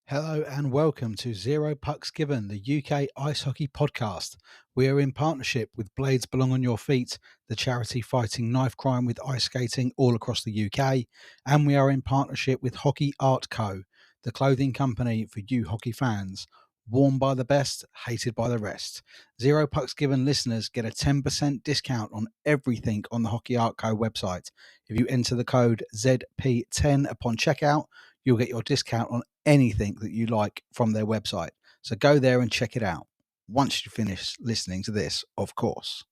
Hello and welcome to Zero Pucks Given, the UK Ice Hockey Podcast. We are in partnership with Blades Belong on Your Feet, the charity fighting knife crime with ice skating all across the UK. And we are in partnership with Hockey Art Co., the clothing company for you hockey fans. Worn by the best, hated by the rest. Zero Pucks Given listeners get a 10% discount on everything on the Hockey Art Co. website. If you enter the code ZP10 upon checkout, you'll get your discount on anything that you like from their website. So go there and check it out. Once you finish listening to this, of course.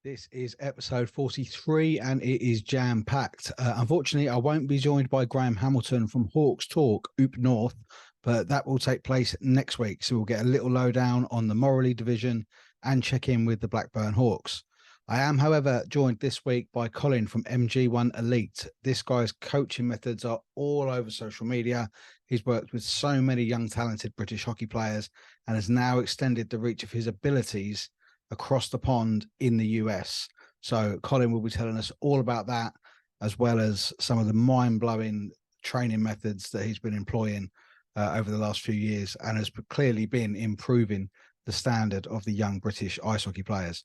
This is episode 43 and it is jam-packed. Unfortunately, I won't be joined by Graham Hamilton from Hawks Talk, Oop North, but that will take place next week. So we'll get a little lowdown on the Morley division and check in with the Blackburn Hawks. I am, however, joined this week by Colin from MG1 Elite. This guy's coaching methods are all over social media. He's worked with so many young, talented British hockey players and has now extended the reach of his abilities across the pond in the US. So Colin will be telling us all about that, as well as some of the mind-blowing training methods that he's been employing over the last few years and has clearly been improving the standard of the young British ice hockey players.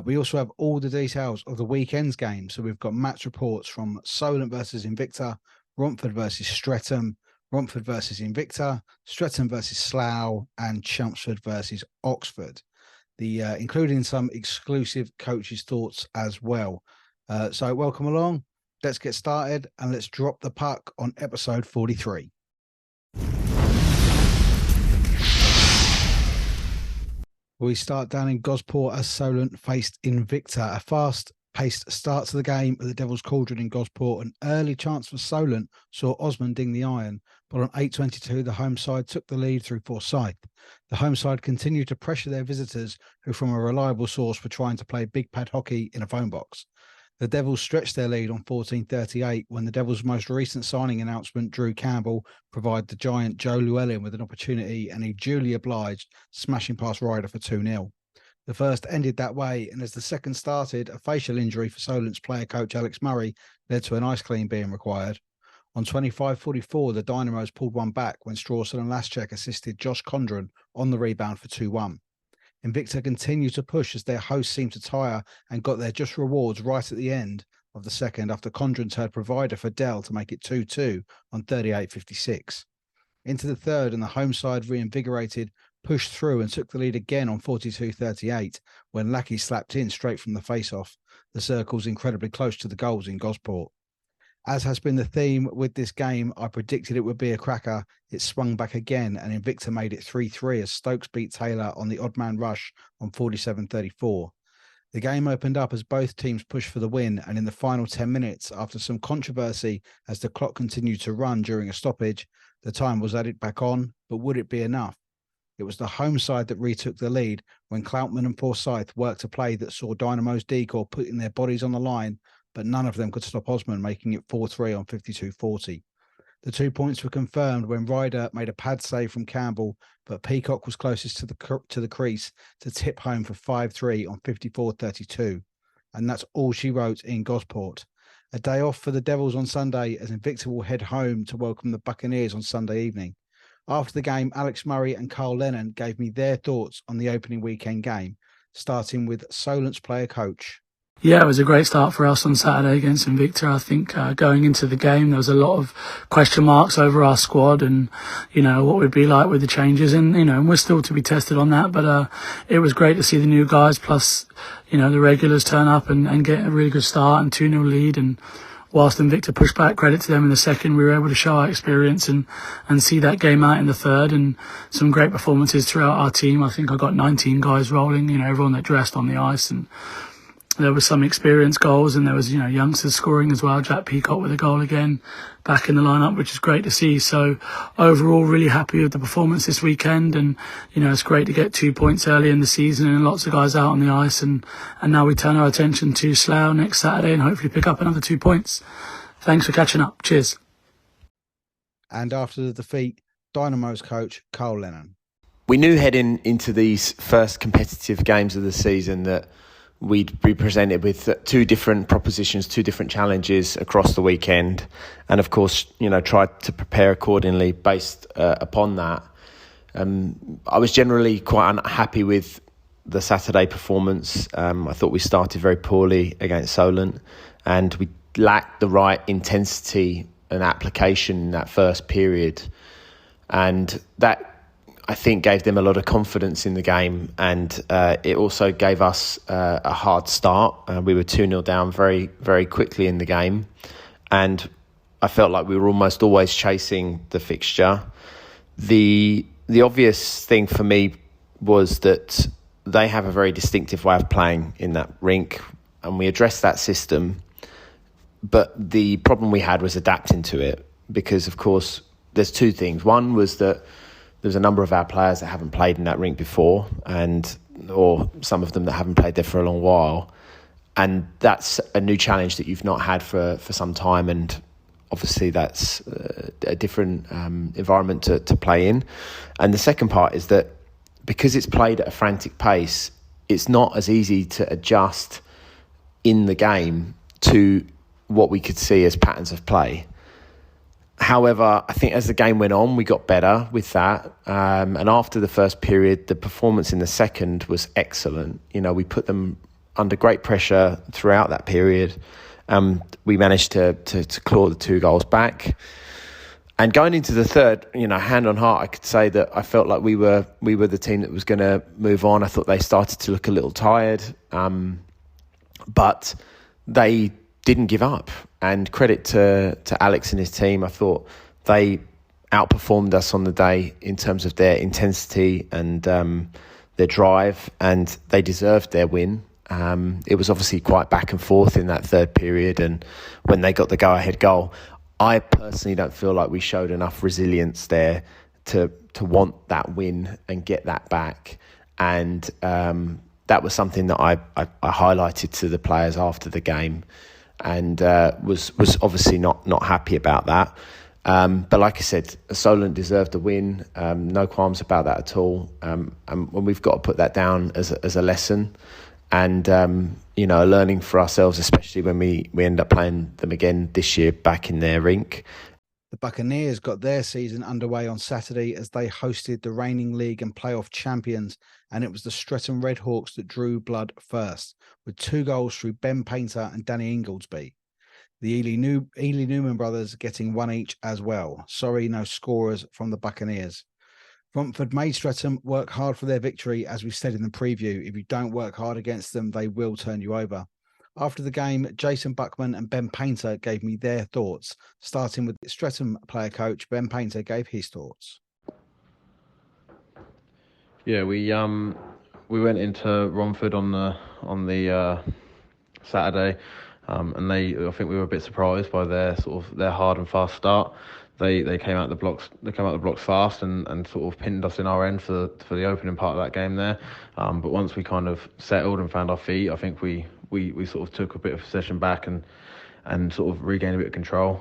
We also have all the details of the weekend's game. So we've got match reports from Solent versus Invicta, Romford versus Streatham, Romford versus Invicta, Streatham versus Slough, and Chelmsford versus Oxford. Including some exclusive coaches' thoughts as well. So welcome along. Let's get started and let's drop the puck on episode 43. We start down in Gosport as Solent faced Invicta. A fast-paced start to the game at the Devil's Cauldron in Gosport. An early chance for Solent saw Osman ding the iron, but on 8:22, the home side took the lead through Forsyth. The home side continued to pressure their visitors, who from a reliable source were trying to play big pad hockey in a phone box. The Devils stretched their lead on 14:38 when the Devils' most recent signing announcement, Drew Campbell, provided the giant Joe Llewellyn with an opportunity, and he duly obliged, smashing past Ryder for 2-0. The first ended that way, and as the second started, a facial injury for Solent's player coach Alex Murray led to an ice clean being required. On 25:44, the Dynamos pulled one back when Strawson and Laschek assisted Josh Condren on the rebound for 2-1. Invicta continued to push as their hosts seemed to tire and got their just rewards right at the end of the second after Condren turned provider for Dell to make it 2-2 on 38:56. Into the third, and the home side reinvigorated, pushed through and took the lead again on 42:38 when Lackey slapped in straight from the face-off. The circles incredibly close to the goals in Gosport. As has been the theme with this game, I predicted it would be a cracker. It swung back again, and Invicta made it 3-3 as Stokes beat Taylor on the odd man rush on 47:34. The game opened up as both teams pushed for the win, and in the final 10 minutes, after some controversy as the clock continued to run during a stoppage, the time was added back on, but would it be enough? It was the home side that retook the lead when Cloutman and Forsyth worked a play that saw Dynamo's decor putting their bodies on the line, but none of them could stop Osman, making it 4-3 on 52:40. The 2 points were confirmed when Ryder made a pad save from Campbell, but Peacock was closest to the crease to tip home for 5-3 on 54:32. And that's all she wrote in Gosport. A day off for the Devils on Sunday, as Invicta will head home to welcome the Buccaneers on Sunday evening. After the game, Alex Murray and Carl Lennon gave me their thoughts on the opening weekend game, starting with Solent's player coach. Yeah, it was a great start for us on Saturday against Invicta. I think going into the game, there was a lot of question marks over our squad and, what we'd be like with the changes. And, we're still to be tested on that. But it was great to see the new guys plus, the regulars turn up and get a really good start and 2-0 lead. And whilst Invicta pushed back, credit to them in the second, we were able to show our experience and see that game out in the third. And some great performances throughout our team. I think I got 19 guys rolling, everyone that dressed on the ice. And there was some experienced goals, and there was, youngsters scoring as well. Jack Peacock with a goal again, back in the lineup, which is great to see. So overall, really happy with the performance this weekend. And, it's great to get 2 points early in the season and lots of guys out on the ice. And now we turn our attention to Slough next Saturday and hopefully pick up another 2 points. Thanks for catching up. Cheers. And after the defeat, Dynamo's coach, Carl Lennon. We knew heading into these first competitive games of the season that we'd be presented with 2 different propositions, 2 different challenges across the weekend. And of course, tried to prepare accordingly based upon that. I was generally quite unhappy with the Saturday performance. I thought we started very poorly against Solent, and we lacked the right intensity and application in that first period. And that, I think, gave them a lot of confidence in the game, and it also gave us a hard start. We were 2-0 down very, very quickly in the game, and I felt like we were almost always chasing the fixture. The obvious thing for me was that they have a very distinctive way of playing in that rink, and we addressed that system. But the problem we had was adapting to it, because, of course, there's 2 things. One was that there's a number of our players that haven't played in that rink before, or some of them that haven't played there for a long while. And that's a new challenge that you've not had for some time. And obviously that's a different environment to play in. And the second part is that because it's played at a frantic pace, it's not as easy to adjust in the game to what we could see as patterns of play. However, I think as the game went on, we got better with that. And after the first period, the performance in the second was excellent. We put them under great pressure throughout that period. We managed to claw the 2 goals back. And going into the third, hand on heart, I could say that I felt like we were the team that was going to move on. I thought they started to look a little tired, but they didn't give up. And credit to Alex and his team. I thought they outperformed us on the day in terms of their intensity and their drive, and they deserved their win. It was obviously quite back and forth in that third period, and when they got the go-ahead goal, I personally don't feel like we showed enough resilience there to want that win and get that back. And that was something that I highlighted to the players after the game, and was obviously not happy about that. But like I said, Solent deserved a win. No qualms about that at all. And we've got to put that down as a lesson, and a learning for ourselves, especially when we end up playing them again this year back in their rink. The Buccaneers got their season underway on Saturday as they hosted the reigning league and playoff champions, and it was the Streatham Redhawks that drew blood first, with 2 goals through Ben Painter and Danny Ingoldsby. The Ely Newman brothers getting 1 each as well. Sorry, no scorers from the Buccaneers. Romford made Streatham work hard for their victory, as we said in the preview. If you don't work hard against them, they will turn you over. After the game, Jason Buckman and Ben Painter gave me their thoughts. Starting with Streatham player coach, Ben Painter gave his thoughts. Yeah, we went into Romford on the Saturday, and I think we were a bit surprised by their hard and fast start. They came out the blocks. They came out the blocks fast and sort of pinned us in our end for the opening part of that game there. But once we kind of settled and found our feet, I think we sort of took a bit of possession back and sort of regained a bit of control.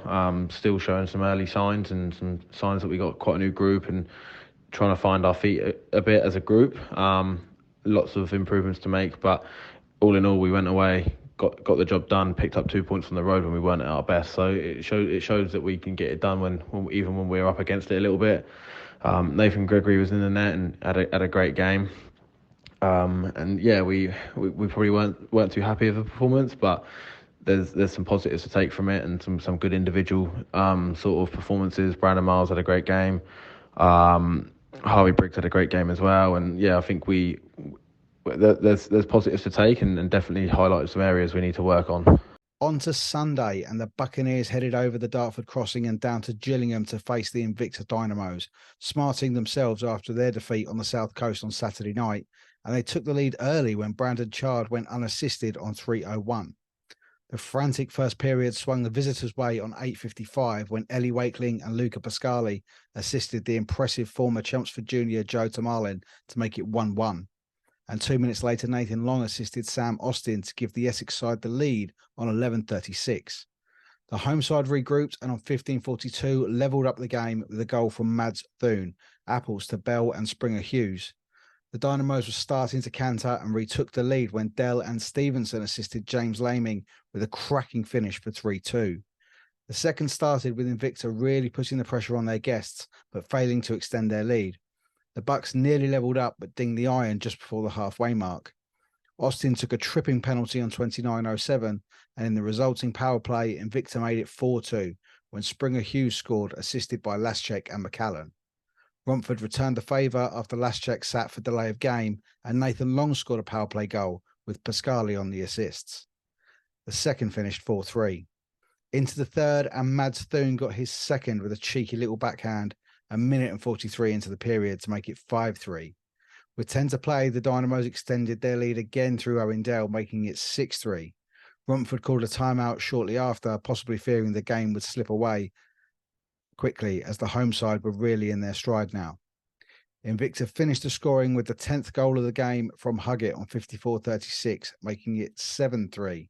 Still showing some early signs and some signs that we got quite a new group and trying to find our feet a bit as a group. Lots of improvements to make, but all in all, we went away, got the job done, picked up 2 points on the road when we weren't at our best. So it shows that we can get it done even when we're up against it a little bit. Nathan Gregory was in the net and had a great game. And yeah, we probably weren't too happy with the performance, but there's some positives to take from it and some good individual sort of performances. Brandon Miles had a great game. Harvey Briggs had a great game as well. And yeah, I think there's positives to take and definitely highlighted some areas we need to work on. On to Sunday, and the Buccaneers headed over the Dartford crossing and down to Gillingham to face the Invicta Dynamos, smarting themselves after their defeat on the South Coast on Saturday night, and they took the lead early when Brandon Chard went unassisted on 3:01. The frantic first period swung the visitors' way on 8:55 when Ellie Wakeling and Luca Pascali assisted the impressive former Chelmsford junior Joe Tamarlin to make it 1-1. And 2 minutes later, Nathan Long assisted Sam Austin to give the Essex side the lead on 11:36. The home side regrouped and on 15:42 levelled up the game with a goal from Mads Thune, apples to Bell and Springer Hughes. The Dynamos were starting to canter and retook the lead when Dell and Stevenson assisted James Laming with a cracking finish for 3-2. The second started with Invicta really putting the pressure on their guests, but failing to extend their lead. The Bucks nearly levelled up, but dinged the iron just before the halfway mark. Austin took a tripping penalty on 29:07, and in the resulting power play, Invicta made it 4-2 when Springer Hughes scored, assisted by Laschek and McCallan. Romford returned the favour after Laschek sat for delay of game, and Nathan Long scored a power play goal with Pascali on the assists. The second finished 4-3. Into the third, and Mads Thune got his second with a cheeky little backhand a minute and 43 into the period to make it 5-3. With 10 to play, the Dynamos extended their lead again through Owen Dell, making it 6-3. Romford called a timeout shortly after, possibly fearing the game would slip away quickly as the home side were really in their stride now. Invicta finished the scoring with the 10th goal of the game from Huggett on 54:36, making it 7-3.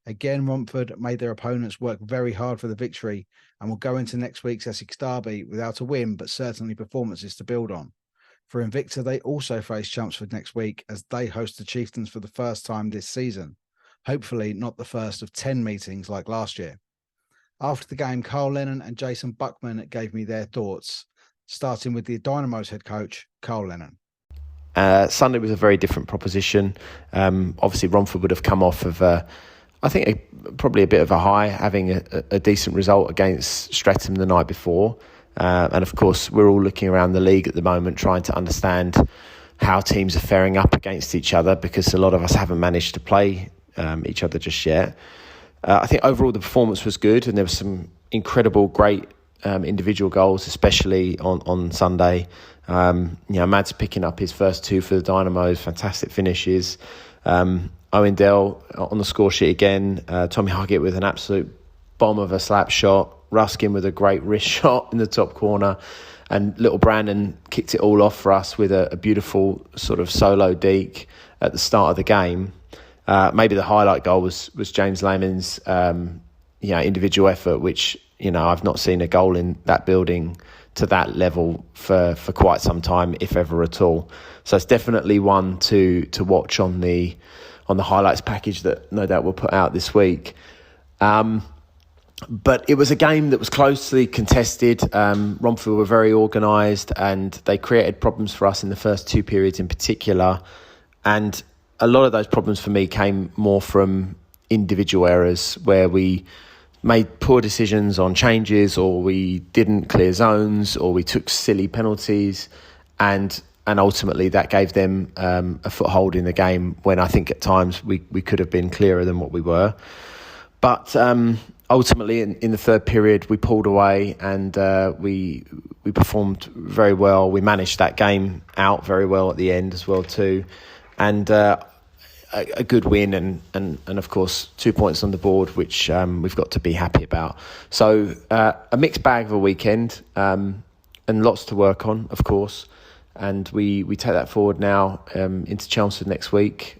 Again, Romford made their opponents work very hard for the victory and will go into next week's Essex derby without a win, but certainly performances to build on. For Invicta, they also face Chelmsford next week as they host the Chieftains for the first time this season. Hopefully not the first of 10 meetings like last year. After the game, Carl Lennon and Jason Buckman gave me their thoughts, starting with the Dynamos head coach, Carl Lennon. Sunday was a very different proposition. Obviously, Romford would have come off of, probably a bit of a high, having a decent result against Streatham the night before. And of course, we're all looking around the league at the moment, trying to understand how teams are faring up against each other, because a lot of us haven't managed to play each other just yet. I think overall the performance was good, and there were some incredible, great individual goals, especially on Sunday. Mads picking up his first two for the Dynamos, fantastic finishes. Owen Dell on the score sheet again. Tommy Huggett with an absolute bomb of a slap shot. Ruskin with a great wrist shot in the top corner. And little Brandon kicked it all off for us with a beautiful sort of solo deke at the start of the game. Maybe the highlight goal was James Layman's individual effort, which I've not seen a goal in that building to that level for quite some time, if ever at all. So it's definitely one to watch on the highlights package that no doubt we'll put out this week. But it was a game that was closely contested. Romford were very organised, and they created problems for us in the first two periods in particular. And a lot of those problems for me came more from individual errors, where we made poor decisions on changes, or we didn't clear zones, or we took silly penalties, and ultimately that gave them a foothold in the game, when I think at times we could have been clearer than what we were. But ultimately in the third period we pulled away, and we performed very well. We managed that game out very well at the end as well too, and a good win, and of course 2 points on the board, which we've got to be happy about. So a mixed bag of a weekend, and lots to work on, of course, and we take that forward now into Chelmsford next week.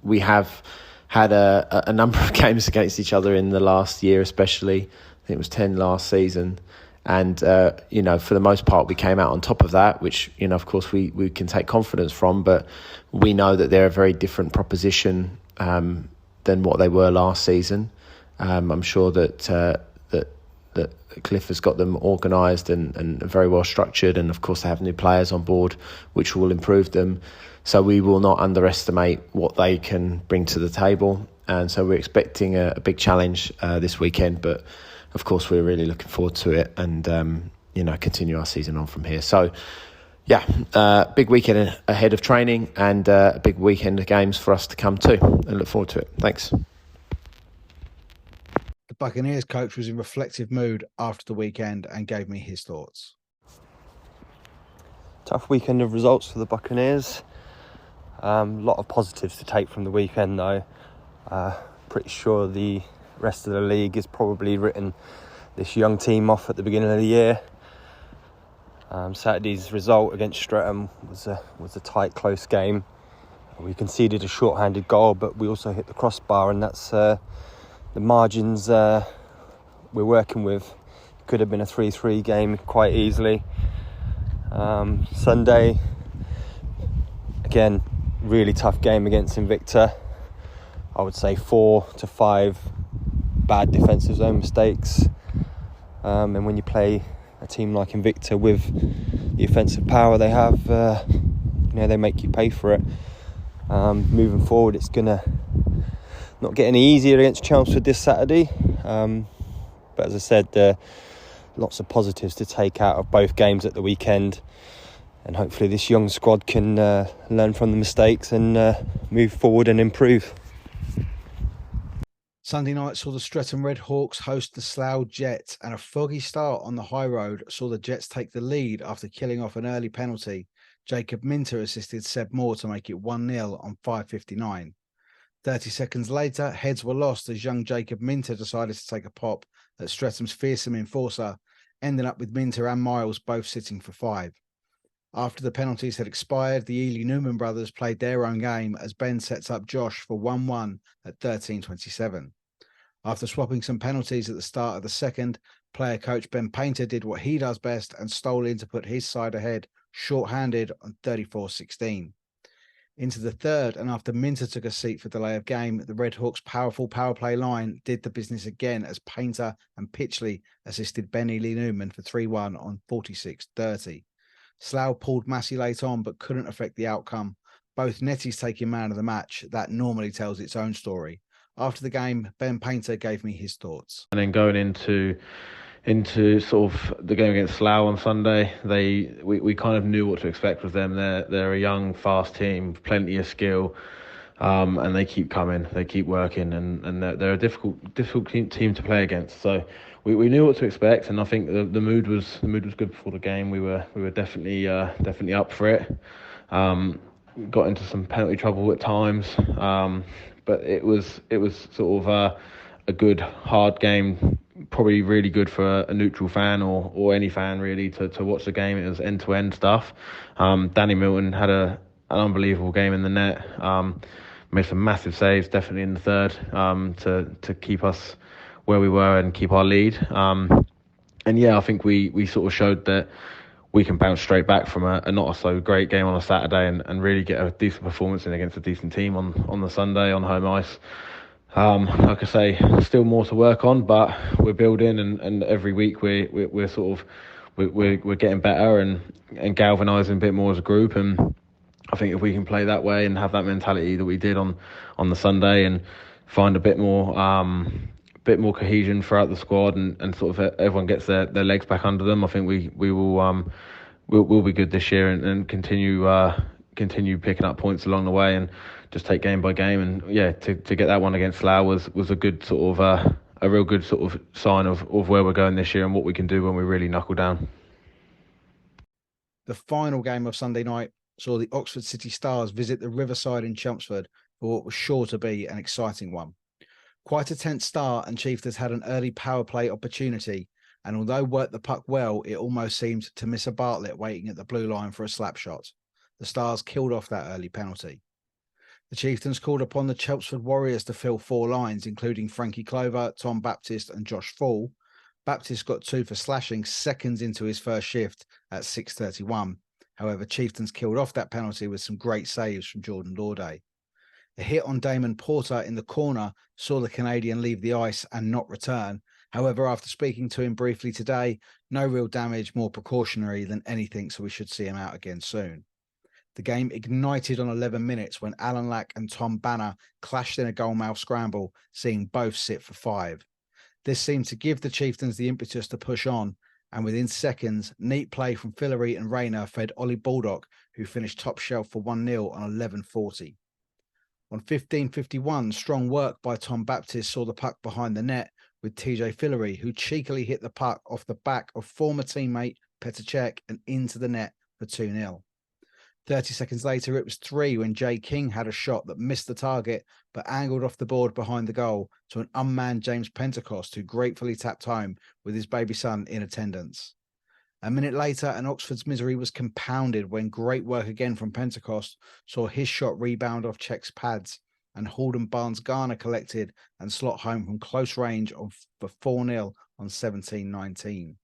We have had a number of games against each other in the last year, especially. I think it was 10 last season. And, for the most part, we came out on top of that, which, of course, we can take confidence from. But we know that they're a very different proposition than what they were last season. I'm sure that Cliff has got them organised and very well structured. And, of course, they have new players on board, which will improve them. So we will not underestimate what they can bring to the table. And so we're expecting a big challenge this weekend. But, of course, we're really looking forward to it and, continue our season on from here. So, big weekend ahead of training, and a big weekend of games for us to come to, and look forward to it. Thanks. The Buccaneers coach was in reflective mood after the weekend and gave me his thoughts. Tough weekend of results for the Buccaneers. Lot of positives to take from the weekend though. Pretty sure the rest of the league has probably written this young team off at the beginning of the year. Saturday's result against Streatham was a tight, close game. We conceded a short-handed goal, but we also hit the crossbar, and that's the margins we're working with. Could have been a 3-3 game quite easily. Sunday, again, really tough game against Invicta. I would say 4 to 5 bad defensive zone mistakes. And when you play a team like Invicta with the offensive power they have, they make you pay for it. Moving forward, it's gonna not get any easier against Chelmsford this Saturday. But as I said, lots of positives to take out of both games at the weekend, and hopefully this young squad can learn from the mistakes and move forward and improve. Sunday night saw the Streatham Red Hawks host the Slough Jets, and a foggy start on the high road saw the Jets take the lead after killing off an early penalty. Jacob Minter assisted Seb Moore to make it 1-0 on 5:59. 30 seconds later, heads were lost as young Jacob Minter decided to take a pop at Streatham's fearsome enforcer, ending up with Minter and Miles both sitting for 5. After the penalties had expired, the Ely Newman brothers played their own game as Ben sets up Josh for 1-1 at 13:27. After swapping some penalties at the start of the second, player coach Ben Painter did what he does best and stole in to put his side ahead, short-handed on 34-16. Into the third, and after Minter took a seat for delay of game, the Red Hawks' powerful power play line did the business again as Painter and Pitchley assisted Ben Ely Newman for 3-1 on 46-30. Slough pulled Massey late on but couldn't affect the outcome. Both netties taking man of the match. That normally tells its own story. After the game, Ben Painter gave me his thoughts. And then going into sort of the game against Slough on Sunday, we kind of knew what to expect with them. They're a young, fast team, plenty of skill, and they keep coming, they keep working, and they're a difficult team to play against. So we knew what to expect, and I think the mood was good before the game. We were definitely up for it. Got into some penalty trouble at times, but it was sort of a good hard game. Probably really good for a neutral fan or any fan really to watch the game. It was end-to-end stuff. Danny Milton had an unbelievable game in the net. Made some massive saves, definitely in the third, to keep us where we were and keep our lead. And yeah, I think we sort of showed that we can bounce straight back from a not so great game on a Saturday and really get a decent performance in against a decent team on the Sunday on home ice. Like I say, still more to work on, but we're building, and every week we're sort of we're getting better and galvanising a bit more as a group. And I think if we can play that way and have that mentality that we did on the Sunday and find a bit more cohesion throughout the squad and sort of everyone gets their legs back under them, I think we'll be good this year and continue picking up points along the way and just take game by game. And yeah, to get that one against Slough was a good sort of a real good sort of sign of where we're going this year and what we can do when we really knuckle down. The final game of Sunday night saw the Oxford City Stars visit the Riverside in Chelmsford for what was sure to be an exciting one. Quite a tense start, and Chieftains had an early power play opportunity, and although worked the puck well, it almost seemed to miss a Bartlett waiting at the blue line for a slap shot. The Stars killed off that early penalty. The Chieftains called upon the Chelmsford Warriors to fill 4 lines, including Frankie Clover, Tom Baptist and Josh Fall. Baptist got 2 for slashing seconds into his first shift at 6:31. However, Chieftains killed off that penalty with some great saves from Jordan Lorday. A hit on Damon Porter in the corner saw the Canadian leave the ice and not return. However, after speaking to him briefly today, no real damage, more precautionary than anything, so we should see him out again soon. The game ignited on 11 minutes when Alan Lack and Tom Banner clashed in a goalmouth scramble, seeing both sit for 5. This seemed to give the Chieftains the impetus to push on, and within seconds, neat play from Fillery and Rayner fed Ollie Baldock, who finished top shelf for 1-0 on 11:40. On 15:51, strong work by Tom Baptist saw the puck behind the net with TJ Fillery, who cheekily hit the puck off the back of former teammate Petr Cech and into the net for 2-0. 30 seconds later, it was 3 when Jay King had a shot that missed the target but angled off the board behind the goal to an unmanned James Pentecost, who gratefully tapped home with his baby son in attendance. A minute later, and Oxford's misery was compounded when great work again from Pentecost saw his shot rebound off Czech's pads, and Halden Barnes Garner collected and slot home from close range for 4-0 on 17-19.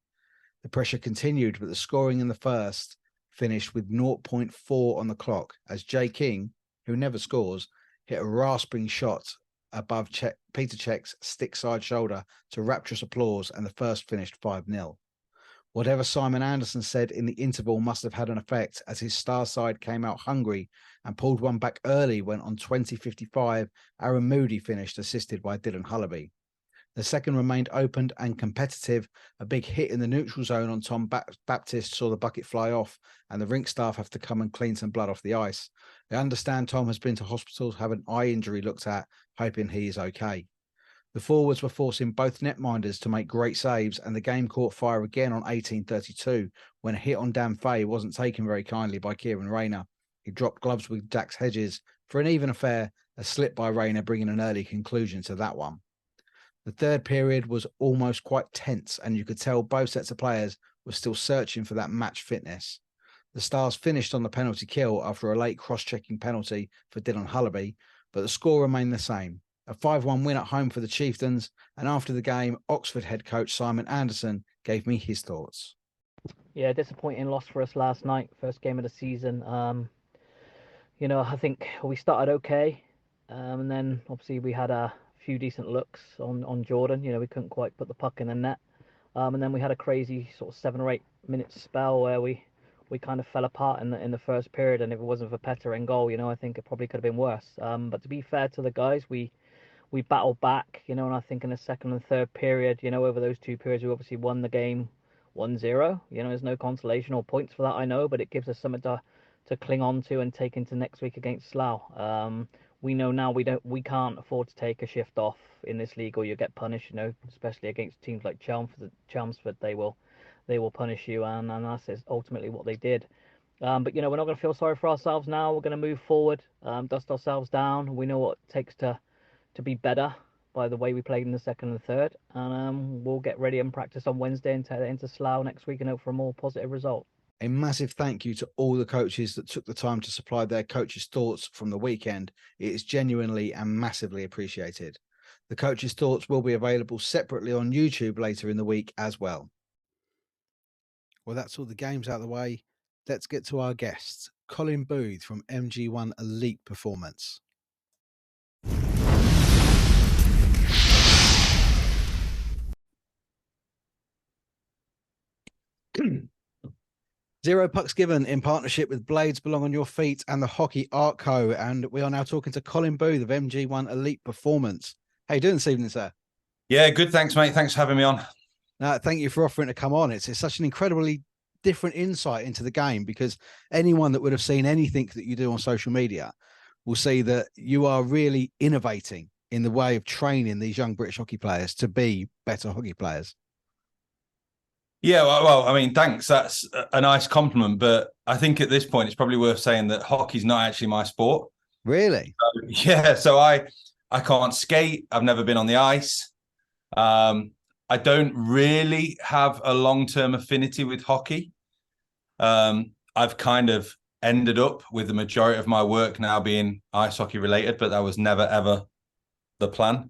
The pressure continued, but the scoring in the first finished with 0.4 on the clock as Jay King, who never scores, hit a rasping shot above Peter Cech's stick side shoulder to rapturous applause, and the first finished 5-0. Whatever Simon Anderson said in the interval must have had an effect, as his star side came out hungry and pulled one back early when on 20:55, Aaron Moody finished, assisted by Dylan Hullaby. The second remained open and competitive. A big hit in the neutral zone on Tom Baptist saw the bucket fly off, and the rink staff have to come and clean some blood off the ice. I understand Tom has been to hospital to have an eye injury looked at, hoping he is okay. The forwards were forcing both netminders to make great saves, and the game caught fire again on 18:32 when a hit on Dan Fay wasn't taken very kindly by Kieran Rayner. He dropped gloves with Dax Hedges for an even affair, a slip by Rayner bringing an early conclusion to that one. The third period was almost quite tense, and you could tell both sets of players were still searching for that match fitness. The Stars finished on the penalty kill after a late cross-checking penalty for Dylan Hullaby, but the score remained the same. A 5-1 win at home for the Chieftains, and after the game, Oxford head coach Simon Anderson gave me his thoughts. Yeah, disappointing loss for us last night, first game of the season. I think we started okay, and then obviously we had a few decent looks on Jordan. We couldn't quite put the puck in the net, and then we had a crazy sort of 7 or 8 minute spell where we kind of fell apart in the first period, and if it wasn't for Petter in goal, I think it probably could have been worse. But to be fair to the guys, we battled back, and I think in the second and third period, over those 2 periods, we obviously won the game 1-0. There's no consolation or points for that, I know, but it gives us something to cling on to and take into next week against Slough. We know now we can't afford to take a shift off in this league, or you get punished, especially against teams like Chelmsford. They will punish you, and that's ultimately what they did. But we're not going to feel sorry for ourselves now. We're going to move forward, dust ourselves down. We know what it takes to be better by the way we played in the second and third, and we'll get ready and practice on Wednesday and take it into Slough next week and hope for a more positive result. A massive thank you to all the coaches that took the time to supply their coaches' thoughts from the weekend. It is genuinely and massively appreciated. The coaches' thoughts will be available separately on YouTube later in the week as well. Well, that's all the games out of the way. Let's get to our guests. Colin Booth from MG1 Elite Performance. Zero Pucks Given in partnership with Blades Belong on Your Feet and the Hockey Art Co. And we are now talking to Colin Booth of MG1 Elite Performance. How you doing this evening, sir? Yeah, good. Thanks, mate. Thanks for having me on. Thank you for offering to come on. It's such an incredibly different insight into the game, because anyone that would have seen anything that you do on social media will see that you are really innovating in the way of training these young British hockey players to be better hockey players. Yeah, well, I mean, thanks. That's a nice compliment, but I think at this point it's probably worth saying that hockey's not actually my sport. Really? So I can't skate. I've never been on the ice. I don't really have a long-term affinity with hockey. I've kind of ended up with the majority of my work now being ice hockey related, but that was never, ever the plan.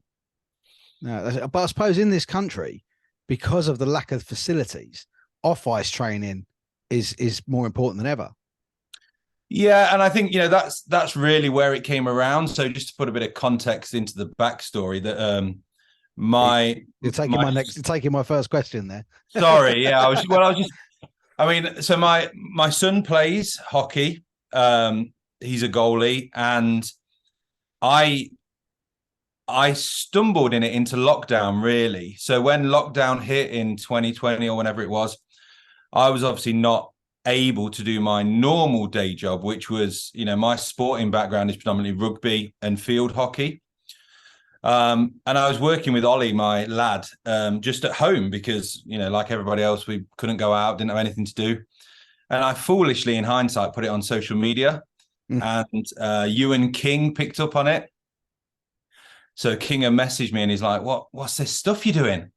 No, but I suppose in this country, because of the lack of facilities, off-ice training is more important than ever. Yeah, and I think that's really where it came around. So just to put a bit of context into the backstory, that you're taking my first question there. Sorry, yeah, so my son plays hockey. He's a goalie, and I stumbled in it into lockdown, really. So when lockdown hit in 2020 or whenever it was, I was obviously not able to do my normal day job, which was, my sporting background is predominantly rugby and field hockey. And I was working with Ollie, my lad, just at home because, like everybody else, we couldn't go out, didn't have anything to do. And I foolishly, in hindsight, put it on social media, and Ewan King picked up on it. So Kinger messaged me and he's like, what's this stuff you're doing?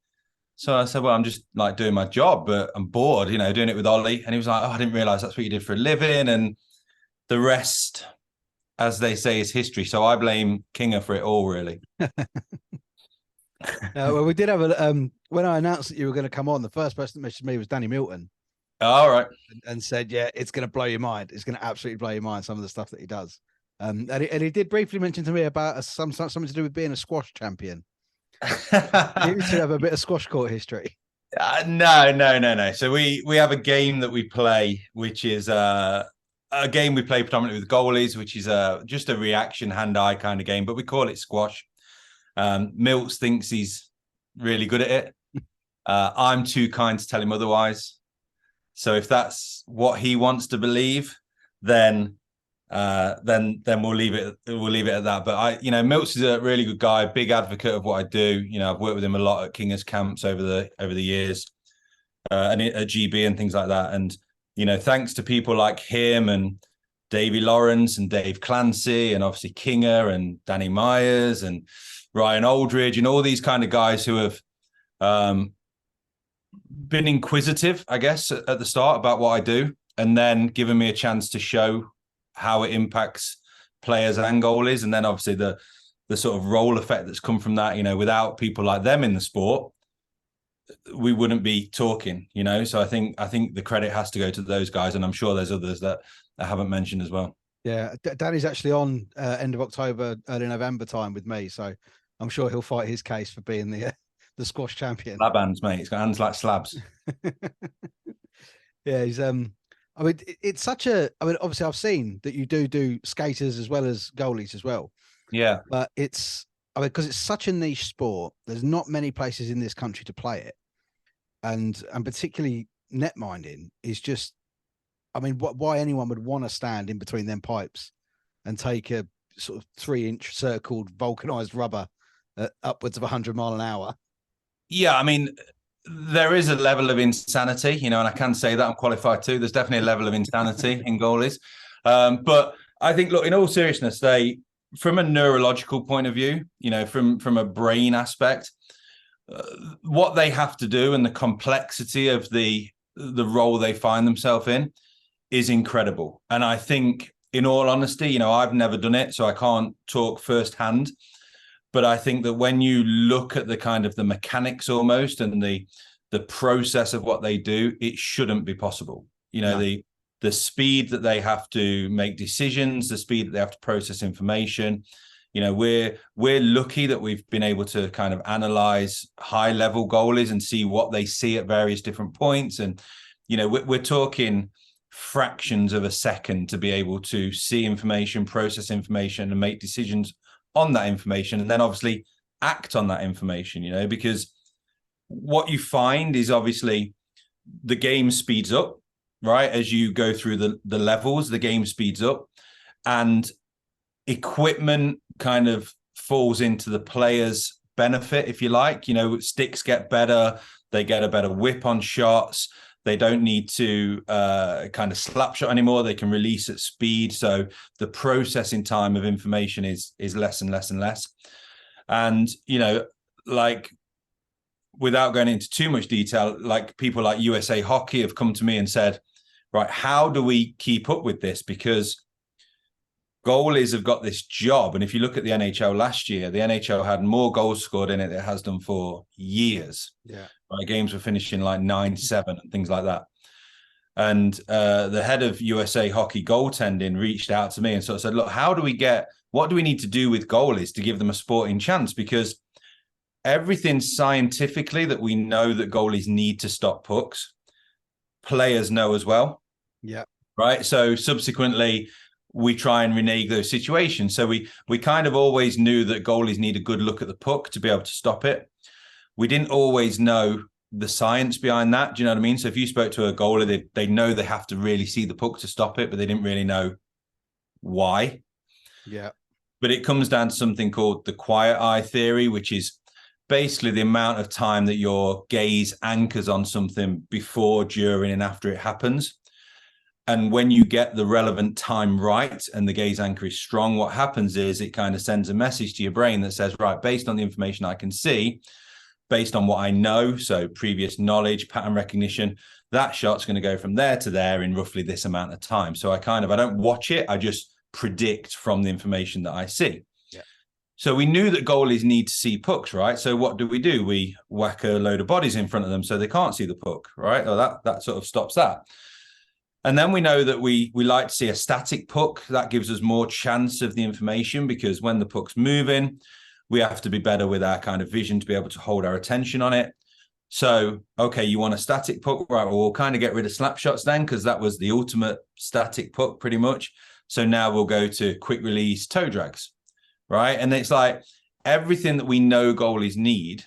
So I said, well, I'm just like doing my job, but I'm bored, doing it with Ollie. And he was like, oh, I didn't realize that's what you did for a living. And the rest, as they say, is history. So I blame Kinger for it all, really. Well, we did have when I announced that you were going to come on, the first person that messaged me was Danny Milton. All right. And said, yeah, it's going to blow your mind. It's going to absolutely blow your mind, some of the stuff that he does. And he did briefly mention to me about something to do with being a squash champion. You two have a bit of squash court history. No. So we have a game that we play, which is a game we play predominantly with goalies, which is just a reaction hand-eye kind of game, but we call it squash. Milts thinks he's really good at it. I'm too kind to tell him otherwise. So if that's what he wants to believe, then we'll leave it at that. But Milts is a really good guy, big advocate of what I do. I've worked with him a lot at Kingers camps over the years, and at GB and things like that. And thanks to people like him and Davey Lawrence and Dave Clancy and obviously Kinger and Danny Myers and Ryan Aldridge and all these kind of guys who have been inquisitive, I guess, at the start about what I do, and then given me a chance to show how it impacts players and goalies. And then obviously the sort of role effect that's come from that, without people like them in the sport, we wouldn't be talking, So I think the credit has to go to those guys. And I'm sure there's others that I haven't mentioned as well. Yeah. Danny's actually on end of October, early November time with me. So I'm sure he'll fight his case for being the squash champion. Slab hands, mate. He's got hands like slabs. Yeah, he's it's such a. Obviously, I've seen that you do skaters as well as goalies as well. Yeah, but because it's such a niche sport. There's not many places in this country to play it, and particularly net minding is just. Why anyone would want to stand in between them pipes and take a sort of 3-inch circled vulcanized rubber at upwards of 100 miles an hour? Yeah, there is a level of insanity, and I can say that I'm qualified too. There's definitely a level of insanity in goalies. But I think, look, in all seriousness, from a neurological point of view, from a brain aspect, what they have to do and the complexity of the role they find themselves in is incredible. And I think, in all honesty, I've never done it, so I can't talk firsthand. But I think that when you look at the kind of the mechanics almost and the process of what they do, it shouldn't be possible. The speed that they have to make decisions, the speed that they have to process information. We're lucky that we've been able to kind of analyze high level goalies and see what they see at various different points. And, we're talking fractions of a second to be able to see information, process information, and make decisions on that information, and then obviously act on that information, because what you find is obviously the game speeds up, right? As you go through the levels, the game speeds up, and equipment kind of falls into the player's benefit, if you like. Sticks get better, they get a better whip on shots. They don't need to kind of slap shot anymore. They can release at speed. So the processing time of information is less and less and less. And, without going into too much detail, like people like USA Hockey have come to me and said, right, how do we keep up with this? Because goalies have got this job. And if you look at the NHL last year, the NHL had more goals scored in it than it has done for years. Yeah. Right, games were finishing like 9-7 and things like that. And the head of USA Hockey goaltending reached out to me and sort of said, look, what do we need to do with goalies to give them a sporting chance? Because everything scientifically that we know that goalies need to stop pucks, players know as well. Yeah. Right. So subsequently, we try and renege those situations. So we kind of always knew that goalies need a good look at the puck to be able to stop it. We didn't always know the science behind that. Do you know what I mean? So if you spoke to a goalie, they know they have to really see the puck to stop it, but they didn't really know why. Yeah. But it comes down to something called the quiet eye theory, which is basically the amount of time that your gaze anchors on something before, during, and after it happens. And when you get the relevant time right and the gaze anchor is strong, what happens is it kind of sends a message to your brain that says, right, based on the information I can see, based on what I know, so previous knowledge, pattern recognition, that shot's going to go from there to there in roughly this amount of time. So I don't watch it. I just predict from the information that I see. Yeah. So we knew that goalies need to see pucks, right? So what do? We whack a load of bodies in front of them so they can't see the puck, right? Or that sort of stops that. And then we know that we like to see a static puck. That gives us more chance of the information, because when the puck's moving, we have to be better with our kind of vision to be able to hold our attention on it. So, okay, you want a static puck, right? Well, we'll kind of get rid of slap shots then, because that was the ultimate static puck pretty much. So now we'll go to quick release toe drags, right? And it's like everything that we know goalies need,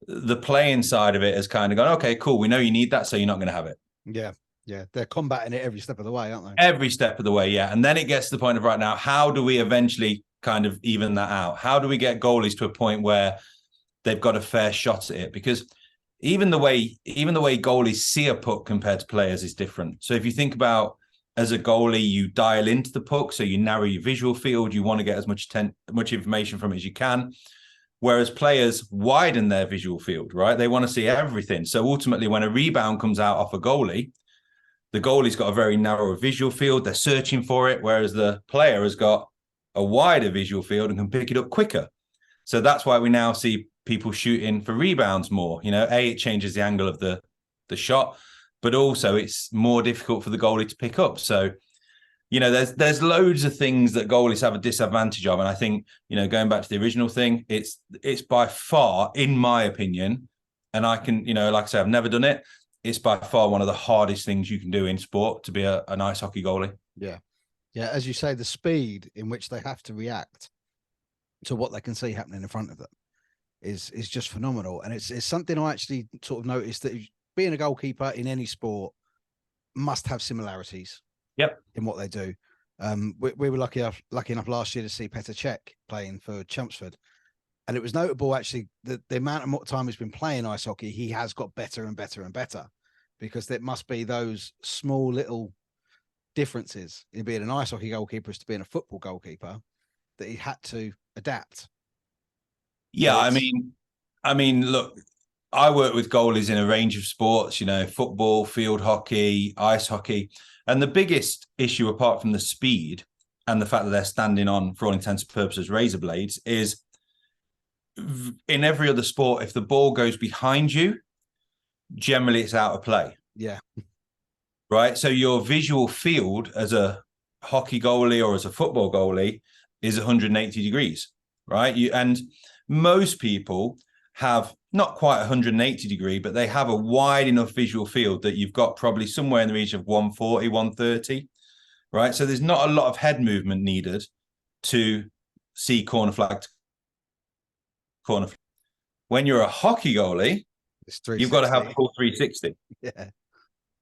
the playing side of it has kind of gone, okay, cool. We know you need that, so you're not going to have it. Yeah. Yeah. They're combating it every step of the way, aren't they? Every step of the way, yeah. And then it gets to the point of right now, how do we eventually kind of even that out? How do we get goalies to a point where they've got a fair shot at it? Because even the way goalies see a puck compared to players is different. So if you think about, as a goalie, you dial into the puck, so you narrow your visual field. You want to get as much information from it as you can. Whereas players widen their visual field, right? They want to see everything. So ultimately, when a rebound comes out off a goalie, the goalie's got a very narrow visual field. They're searching for it, whereas the player has got a wider visual field and can pick it up quicker. So that's why we now see people shooting for rebounds more. You know, it changes the angle of the shot, but also it's more difficult for the goalie to pick up. So, you know, there's loads of things that goalies have a disadvantage of. And I think, you know, going back to the original thing, it's by far, in my opinion, and I can, you know, like I say, I've never done it. It's by far one of the hardest things you can do in sport, to be an ice hockey goalie. Yeah. Yeah. As you say, the speed in which they have to react to what they can see happening in front of them is just phenomenal. And it's something I actually sort of noticed, that being a goalkeeper in any sport must have similarities. Yep. In what they do. We were lucky enough last year to see Petr Cech playing for Chelmsford. And it was notable, actually, that the amount of time he's been playing ice hockey, he has got better and better and better, because there must be those small little differences in being an ice hockey goalkeeper as to being a football goalkeeper that he had to adapt. Yeah, So I mean, look, I work with goalies in a range of sports, you know, football, field hockey, ice hockey. And the biggest issue, apart from the speed and the fact that they're standing on, for all intents and purposes, razor blades, is in every other sport, if the ball goes behind you, generally it's out of play. Yeah. Right. So your visual field as a hockey goalie or as a football goalie is 180 degrees, right? And most people have not quite 180 degree, but they have a wide enough visual field that you've got probably somewhere in the region of 140, 130, right? So there's not a lot of head movement needed to see corner flag to corner flag. When you're a hockey goalie, you've got to have a full 360. Yeah.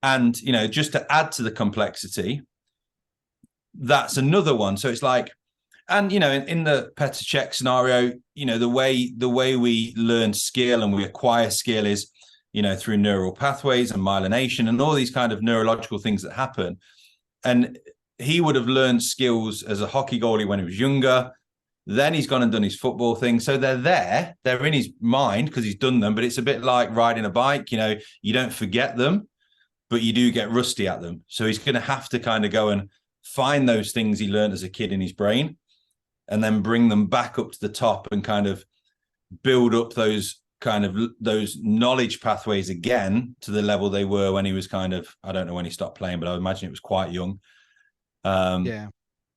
And, you know, just to add to the complexity, that's another one. So it's like, and, you know, in the Petr Cech scenario, you know, the way we learn skill and we acquire skill is, you know, through neural pathways and myelination and all these kind of neurological things that happen. And he would have learned skills as a hockey goalie when he was younger. Then he's gone and done his football thing. So they're in his mind because he's done them. But it's a bit like riding a bike. You know, you don't forget them, but you do get rusty at them. So he's going to have to kind of go and find those things he learned as a kid in his brain and then bring them back up to the top and kind of build up those knowledge pathways again to the level they were when he was kind of, I don't know when he stopped playing, but I imagine it was quite young. Yeah.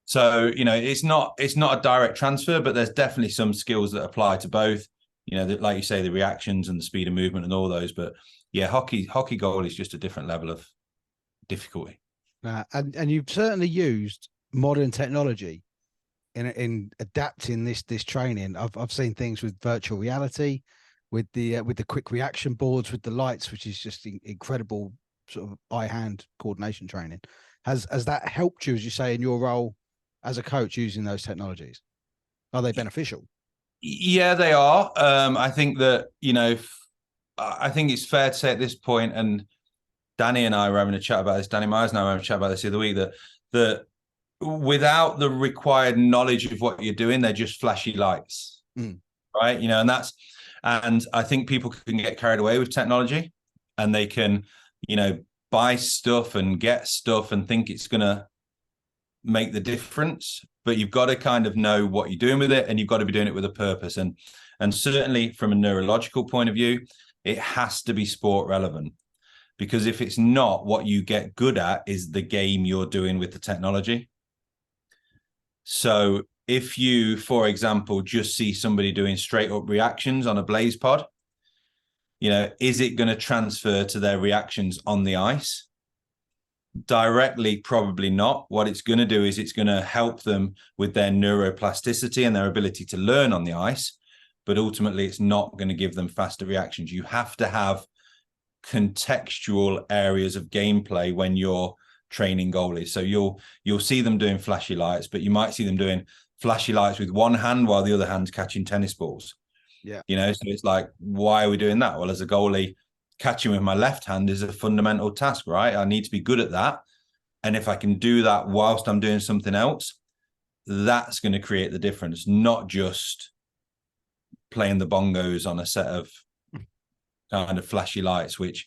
So, you know, it's not a direct transfer, but there's definitely some skills that apply to both, you know, like you say, the reactions and the speed of movement and all those. But yeah, hockey goal is just a different level of difficulty. And you've certainly used modern technology in adapting this training. I've seen things with virtual reality, with the quick reaction boards, with the lights, which is just incredible sort of eye-hand coordination training. Has that helped you, as you say, in your role as a coach using those technologies? Are they beneficial? Yeah, they are. I think that, you know, I think it's fair to say at this point, and Danny and I were having a chat about this. Danny Myers and I were having a chat about this the other week, that without the required knowledge of what you're doing, they're just flashy lights, right? And I think people can get carried away with technology, and they can, buy stuff and get stuff and think it's going to make the difference. But you've got to kind of know what you're doing with it, and you've got to be doing it with a purpose. And certainly from a neurological point of view, it has to be sport relevant, because if it's not, what you get good at is the game you're doing with the technology. So if you, for example, just see somebody doing straight up reactions on a Blaze pod, is it going to transfer to their reactions on the ice? Directly, probably not. What it's going to do is it's going to help them with their neuroplasticity and their ability to learn on the ice, but ultimately it's not going to give them faster reactions. You have to have contextual areas of gameplay when you're training goalies. So you'll see them doing flashy lights, but you might see them doing flashy lights with one hand while the other hand's catching tennis balls. Yeah. So it's like, why are we doing that? Well, as a goalie, catching with my left hand is a fundamental task, right? I need to be good at that. And if I can do that whilst I'm doing something else, that's going to create the difference, not just playing the bongos on a set of kind of flashy lights, which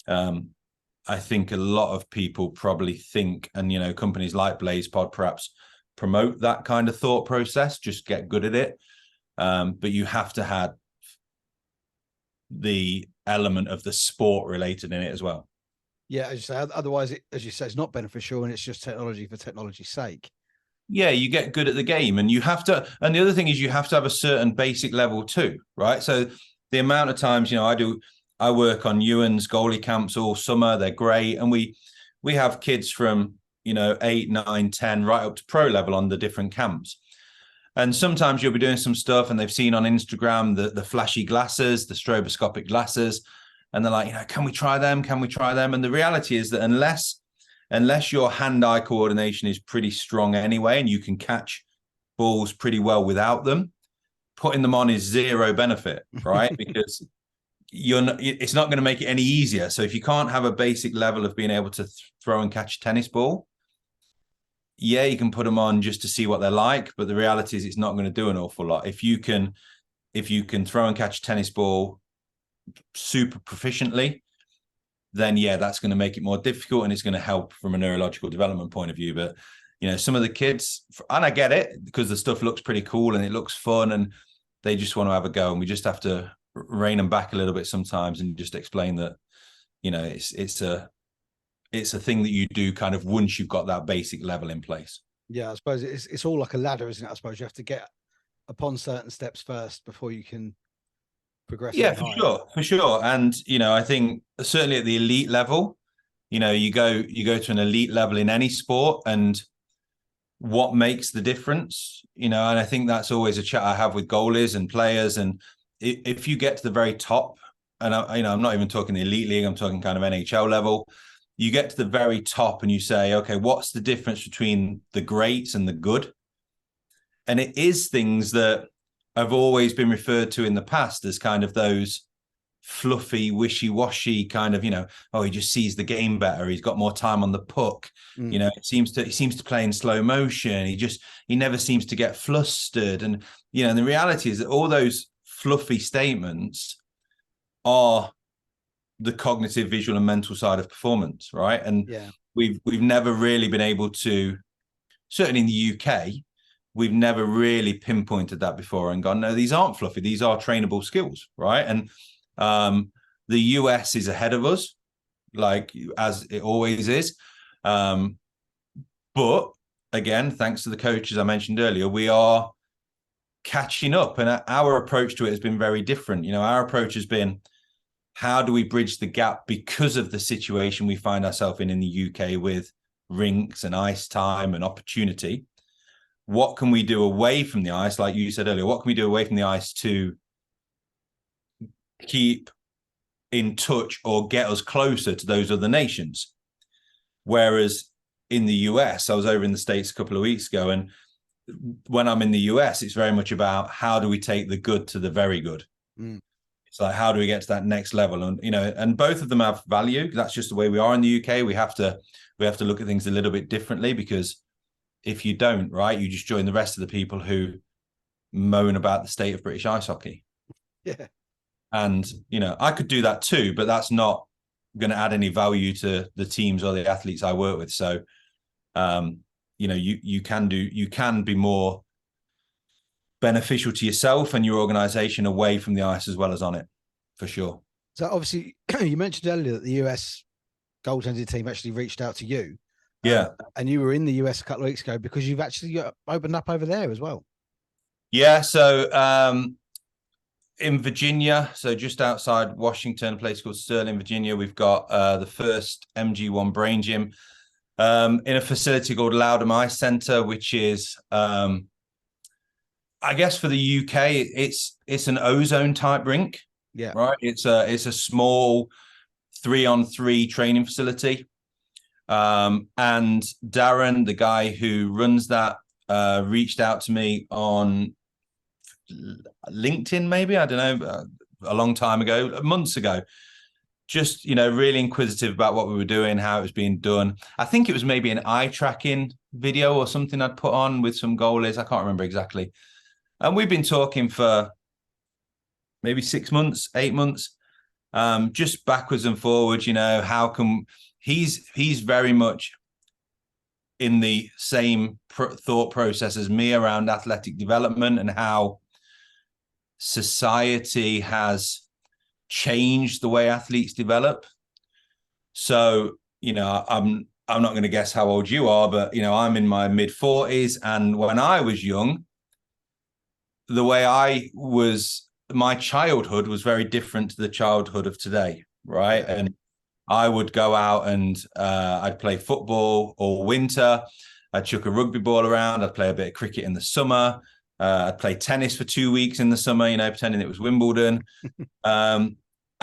I think a lot of people probably think, and, companies like BlazePod perhaps promote that kind of thought process, just get good at it. But you have to have the element of the sport related in it as well. Yeah, as you say, otherwise, as you say, it's not beneficial, and it's just technology for technology's sake. Yeah, you get good at the game, and you have to. And the other thing is, you have to have a certain basic level too, right? So the amount of times, I work on Ewan's goalie camps all summer. They're great, and we have kids from 8, 9, 10 right up to pro level on the different camps. And sometimes you'll be doing some stuff and they've seen on Instagram the flashy glasses, the stroboscopic glasses, and they're like, can we try them? Can we try them? And the reality is that unless your hand-eye coordination is pretty strong anyway, and you can catch balls pretty well without them, putting them on is zero benefit, right? Because it's not going to make it any easier. So if you can't have a basic level of being able to throw and catch a tennis ball, yeah, you can put them on just to see what they're like, but the reality is it's not going to do an awful lot. If you can throw and catch a tennis ball super proficiently, then yeah, that's going to make it more difficult, and it's going to help from a neurological development point of view. But some of the kids, and I get it, because the stuff looks pretty cool and it looks fun, and they just want to have a go, and we just have to rein them back a little bit sometimes and just explain that it's a thing that you do kind of once you've got that basic level in place. Yeah, I suppose it's all like a ladder, isn't it? I suppose you have to get upon certain steps first before you can progress. Yeah, for sure. And I think certainly at the elite level, you go to an elite level in any sport, and what makes the difference, and I think that's always a chat I have with goalies and players. And if you get to the very top, and I'm not even talking the elite league, I'm talking kind of NHL level. You get to the very top and you say, okay, what's the difference between the greats and the good? And it is things that have always been referred to in the past as kind of those fluffy, wishy-washy kind of, he just sees the game better. He's got more time on the puck. He seems to play in slow motion. He never seems to get flustered. And, the reality is that all those fluffy statements are the cognitive, visual, and mental side of performance, right? And we've never really been able to, certainly in the UK, we've never really pinpointed that before and gone, no, these aren't fluffy, these are trainable skills, right? And the US is ahead of us, like as it always is. But again, thanks to the coaches I mentioned earlier, we are catching up, and our approach to it has been very different. Our approach has been, how do we bridge the gap because of the situation we find ourselves in the UK with rinks and ice time and opportunity? What can we do away from the ice? Like you said earlier, what can we do away from the ice to keep in touch or get us closer to those other nations? Whereas in the US, I was over in the States a couple of weeks ago, and when I'm in the US, it's very much about how do we take the good to the very good. It's like, how do we get to that next level? And, and both of them have value. That's just the way we are in the UK. We have to look at things a little bit differently, because if you don't, right, you just join the rest of the people who moan about the state of British ice hockey. Yeah. And, I could do that too, but that's not going to add any value to the teams or the athletes I work with. So, you can be more beneficial to yourself and your organization away from the ice as well as on it, for sure. So obviously you mentioned earlier that the US goaltending team actually reached out to you. Yeah. And you were in the US a couple of weeks ago because you've actually opened up over there as well. Yeah. So in Virginia, so just outside Washington, a place called Sterling, Virginia, we've got the first MG1 brain gym in a facility called Loudham Ice Center, which is, I guess for the UK, it's an ozone type rink. Yeah. Right. It's a small 3-on-3 training facility. And Darren, the guy who runs that, reached out to me on LinkedIn, maybe, I don't know, a long time ago, months ago, just, really inquisitive about what we were doing, how it was being done. I think it was maybe an eye tracking video or something I'd put on with some goalies. I can't remember exactly. And we've been talking for maybe 6 months, 8 months, just backwards and forwards, how can he's very much in the same thought process as me around athletic development and how society has changed the way athletes develop. So, I'm not going to guess how old you are, but, I'm in my mid-40s. And when I was young, the way my childhood was very different to the childhood of today, right? And I would go out and I'd play football all winter. I'd chuck a rugby ball around. I'd play a bit of cricket in the summer. I'd play tennis for 2 weeks in the summer, pretending it was Wimbledon.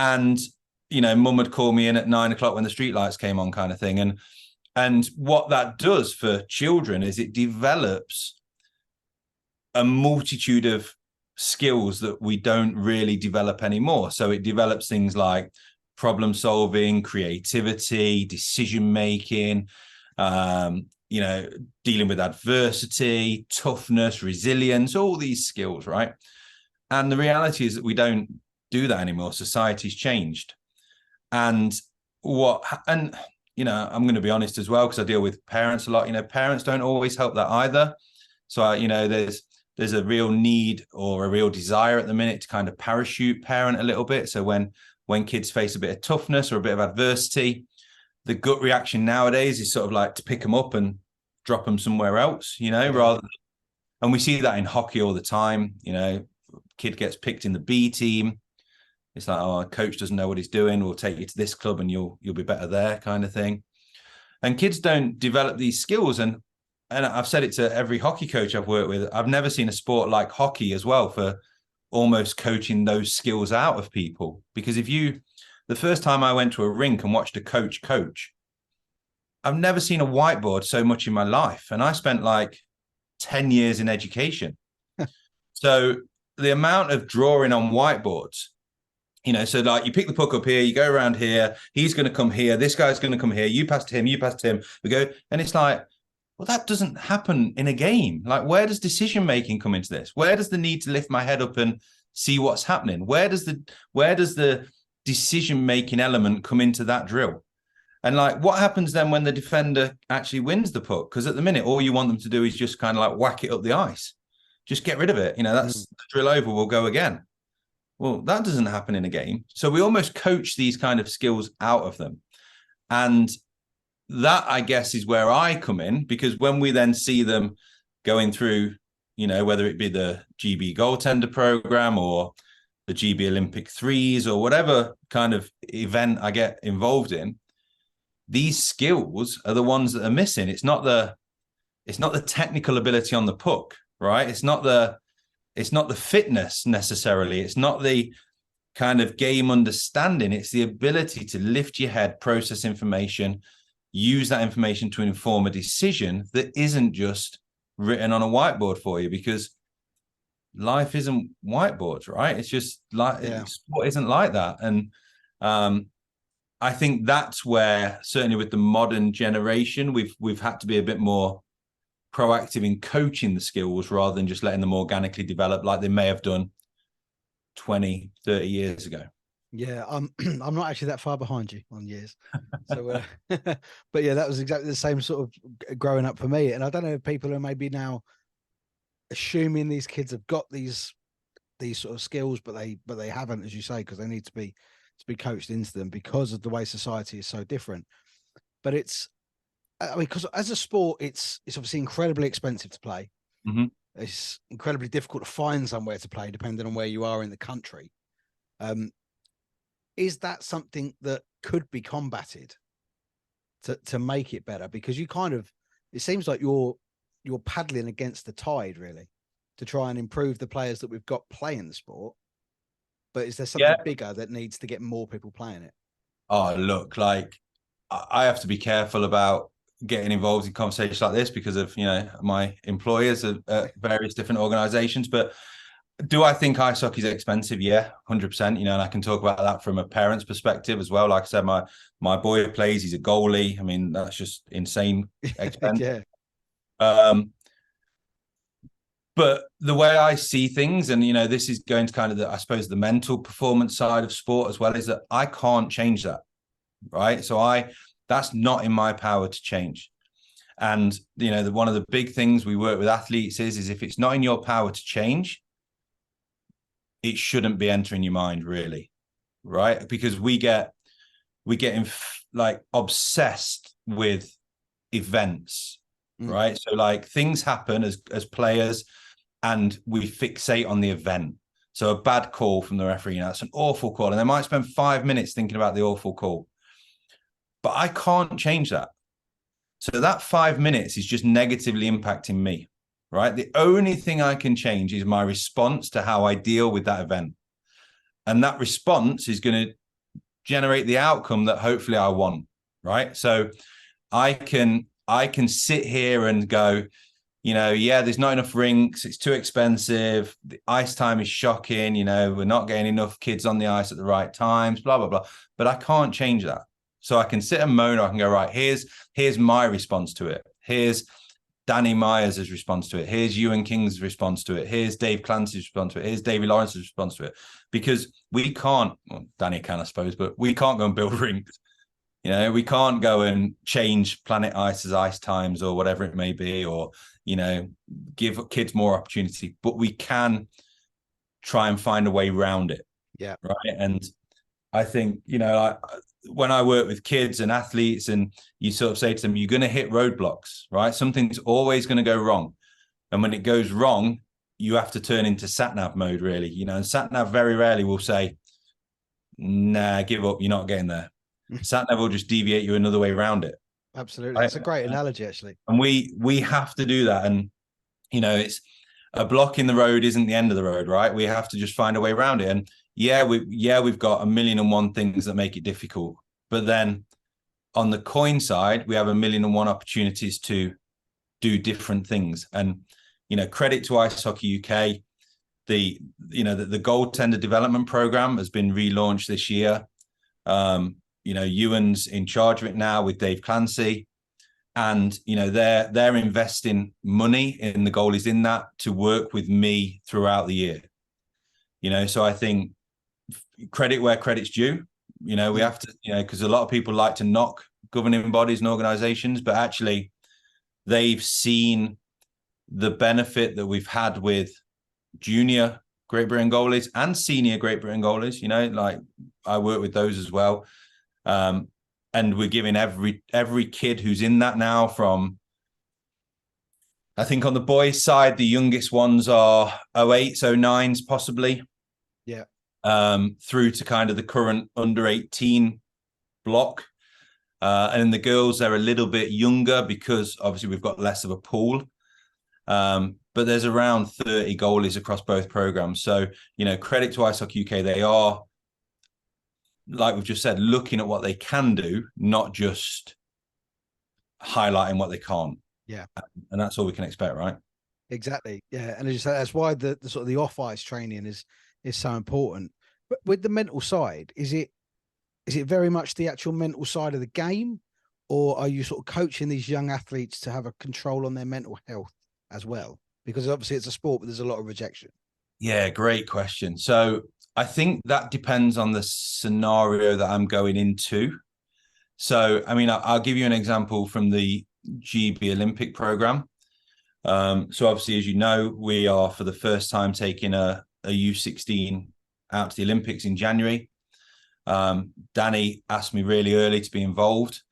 And, mum would call me in at 9 o'clock when the streetlights came on, kind of thing. And what that does for children is it develops a multitude of skills that we don't really develop anymore. So it develops things like problem solving, creativity, decision making, dealing with adversity, toughness, resilience, all these skills, right? And the reality is that we don't do that anymore. Society's changed. And I'm going to be honest as well, because I deal with parents a lot. Parents don't always help that either. So, there's a real need or a real desire at the minute to kind of parachute parent a little bit. So when kids face a bit of toughness or a bit of adversity, the gut reaction nowadays is sort of like to pick them up and drop them somewhere else, rather than, and we see that in hockey all the time. Kid gets picked in the B team. It's like, oh, coach doesn't know what he's doing. We'll take you to this club and you'll be better there, kind of thing. And kids don't develop these skills. And I've said it to every hockey coach I've worked with. I've never seen a sport like hockey as well for almost coaching those skills out of people. Because the first time I went to a rink and watched a coach, I've never seen a whiteboard so much in my life. And I spent like 10 years in education. So the amount of drawing on whiteboards, so like you pick the puck up here, you go around here, he's going to come here, this guy's going to come here, you pass to him, we go. And it's like, well, that doesn't happen in a game. Like, where does decision-making come into this? Where does the need to lift my head up and see what's happening? Where does the decision-making element come into that drill? And like, what happens then when the defender actually wins the puck? Because at the minute, all you want them to do is just kind of like whack it up the ice. Just get rid of it. That's the drill over, we'll go again. Well, that doesn't happen in a game. So we almost coach these kind of skills out of them. And that, I guess, is where I come in, because when we then see them going through, whether it be the GB goaltender program or the GB Olympic threes or whatever kind of event I get involved in, these skills are the ones that are missing. It's not the technical ability on the puck, right? It's not the fitness necessarily. It's not the kind of game understanding. It's the ability to lift your head, process information, use that information to inform a decision that isn't just written on a whiteboard for you. Because life isn't whiteboards, right? It's just like sport isn't like that. And I think that's where, certainly with the modern generation, we've had to be a bit more proactive in coaching the skills rather than just letting them organically develop like they may have done 20, 30 years ago. Yeah, I'm not actually that far behind you on years. So, but yeah, that was exactly the same sort of growing up for me. And I don't know if people are maybe now assuming these kids have got these sort of skills, but they haven't, as you say, because they need to be coached into them because of the way society is so different. But it's, I mean, because as a sport, it's obviously incredibly expensive to play. Mm-hmm. It's incredibly difficult to find somewhere to play, depending on where you are in the country. Is that something that could be combated to make it better? Because you kind of, it seems like you're paddling against the tide, really, to try and improve the players that we've got playing the sport. But is there something bigger that needs to get more people playing it? Oh, look, like I have to be careful about getting involved in conversations like this because of, my employers at various different organizations. But do I think ice hockey is expensive? Yeah, 100%. And I can talk about that from a parent's perspective as well. Like I said, my boy plays, he's a goalie. I mean, that's just insane expense. Yeah. But the way I see things, and this is going to kind of I suppose the mental performance side of sport as well, is that I can't change that, right? So that's not in my power to change. And one of the big things we work with athletes is if it's not in your power to change, it shouldn't be entering your mind, really, right? Because we get like obsessed with events, right? So like things happen as players, and we fixate on the event. So a bad call from the referee, that's an awful call, and they might spend 5 minutes thinking about the awful call. But I can't change that. So that 5 minutes is just negatively impacting me, right? The only thing I can change is my response to how I deal with that event. And that response is going to generate the outcome that hopefully I want, right? So I can sit here and go, there's not enough rinks, it's too expensive, the ice time is shocking, we're not getting enough kids on the ice at the right times, blah, blah, blah. But I can't change that. So I can sit and moan, or I can go, right, here's my response to it. Here's Danny Myers' response to it. Here's Ewan King's response to it. Here's Dave Clancy's response to it. Here's Davey Lawrence's response to it. Because we can't, well, Danny can, I suppose, but we can't go and build rinks. We can't go and change Planet Ice's ice times or whatever it may be, or, give kids more opportunity. But we can try and find a way around it. Yeah. Right. And I think, when I work with kids and athletes, and you sort of say to them, you're going to hit roadblocks, right? Something's always going to go wrong. And when it goes wrong, you have to turn into sat-nav mode, really. And sat-nav very rarely will say, nah, give up, you're not getting there. Sat-nav will just deviate you another way around it. Absolutely. Right? That's a great analogy, actually. And we have to do that. And, it's a block in the road isn't the end of the road, right? We have to just find a way around it. And we've got 1,000,001 things that make it difficult. But then on the coin side, we have 1,000,001 opportunities to do different things. And, credit to Ice Hockey UK, the goaltender development program has been relaunched this year. Ewan's in charge of it now with Dave Clancy. And, they're investing money in the goalies in that to work with me throughout the year. So I think credit where credit's due. We have to, because a lot of people like to knock governing bodies and organizations, but actually they've seen the benefit that we've had with junior Great Britain goalies and senior Great Britain goalies. Like I work with those as well. And we're giving every kid who's in that now, from, I think on the boys' side, the youngest ones are 08s, 09s possibly. Yeah. Through to kind of the current under 18 block. And in the girls, they're a little bit younger because obviously we've got less of a pool. But there's around 30 goalies across both programs. So, credit to Ice Hockey UK, they are, like we've just said, looking at what they can do, not just highlighting what they can't. Yeah. And that's all we can expect, right? Exactly. Yeah. And as you say, that's why the sort of the off ice training is so important. But with the mental side, is it very much the actual mental side of the game, or are you sort of coaching these young athletes to have a control on their mental health as well? Because obviously it's a sport, but there's a lot of rejection. Yeah, great question. So I think that depends on the scenario that I'm going into. So, I mean, I'll give you an example from the GB Olympic program. So obviously, as you know, we are for the first time taking a U16 out to the Olympics in January. Danny asked me really early to be involved.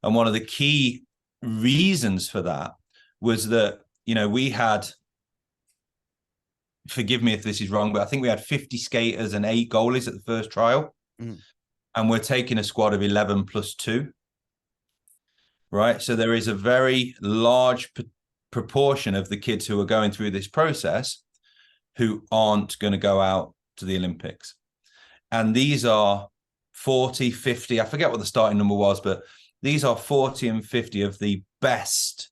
And one of the key reasons for that was that, we had, forgive me if this is wrong, but I think we had 50 skaters and 8 goalies at the first trial. Mm. And we're taking a squad of 11 plus 2. Right. So there is a very large proportion of the kids who are going through this process who aren't going to go out to the Olympics. And these are 40, 50, I forget what the starting number was, but these are 40 and 50 of the best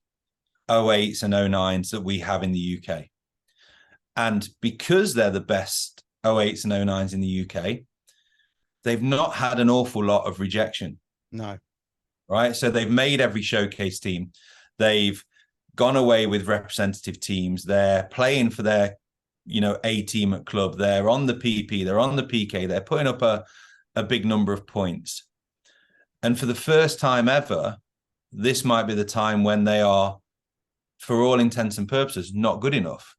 08s and 09s that we have in the UK. And because they're the best 08s and 09s in the UK, they've not had an awful lot of rejection. No. Right. So they've made every showcase team. They've gone away with representative teams. They're playing for their, A team at club. They're on the PP. They're on the PK. They're putting up a big number of points. And for the first time ever, this might be the time when they are, for all intents and purposes, not good enough.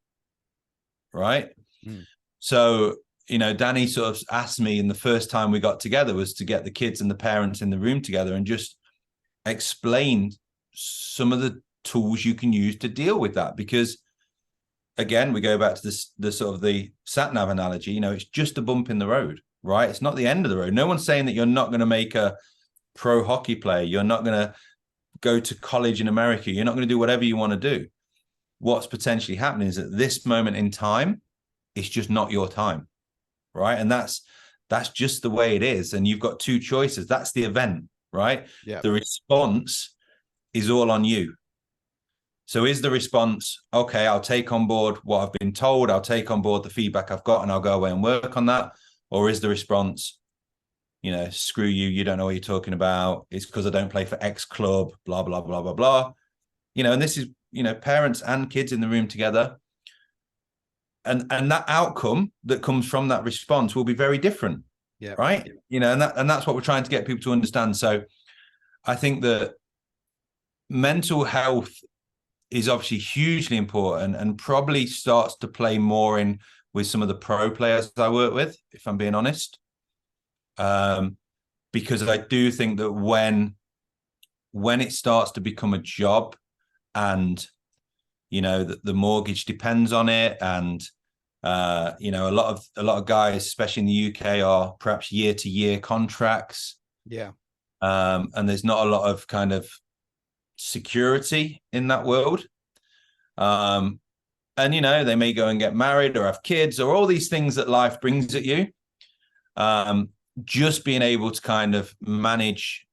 Right. Mm. So, Danny sort of asked me, and the first time we got together was to get the kids and the parents in the room together and just explain some of the tools you can use to deal with that. Because again, we go back to this, the sort of the sat nav analogy, it's just a bump in the road, right? It's not the end of the road. No one's saying that you're not going to make a pro hockey player. You're not going to go to college in America. You're not going to do whatever you want to do. What's potentially happening is at this moment in time, it's just not your time. Right. And that's just the way it is. And you've got 2 choices. That's the event, right? Yeah. The response is all on you. So is the response, okay, I'll take on board what I've been told. I'll take on board the feedback I've got and I'll go away and work on that. Or is the response, screw you. You don't know what you're talking about. It's because I don't play for X club, blah, blah, blah, blah, blah. And this is, parents and kids in the room together. And that outcome that comes from that response will be very different. Yeah. Right. And that's what we're trying to get people to understand. So I think that mental health is obviously hugely important and probably starts to play more in with some of the pro players I work with, if I'm being honest. Because I do think that when it starts to become a job and, the mortgage depends on it, and a lot of guys, especially in the UK, are perhaps year-to-year contracts. Yeah. And there's not a lot of kind of security in that world. And, they may go and get married or have kids or all these things that life brings at you. Just being able to kind of manage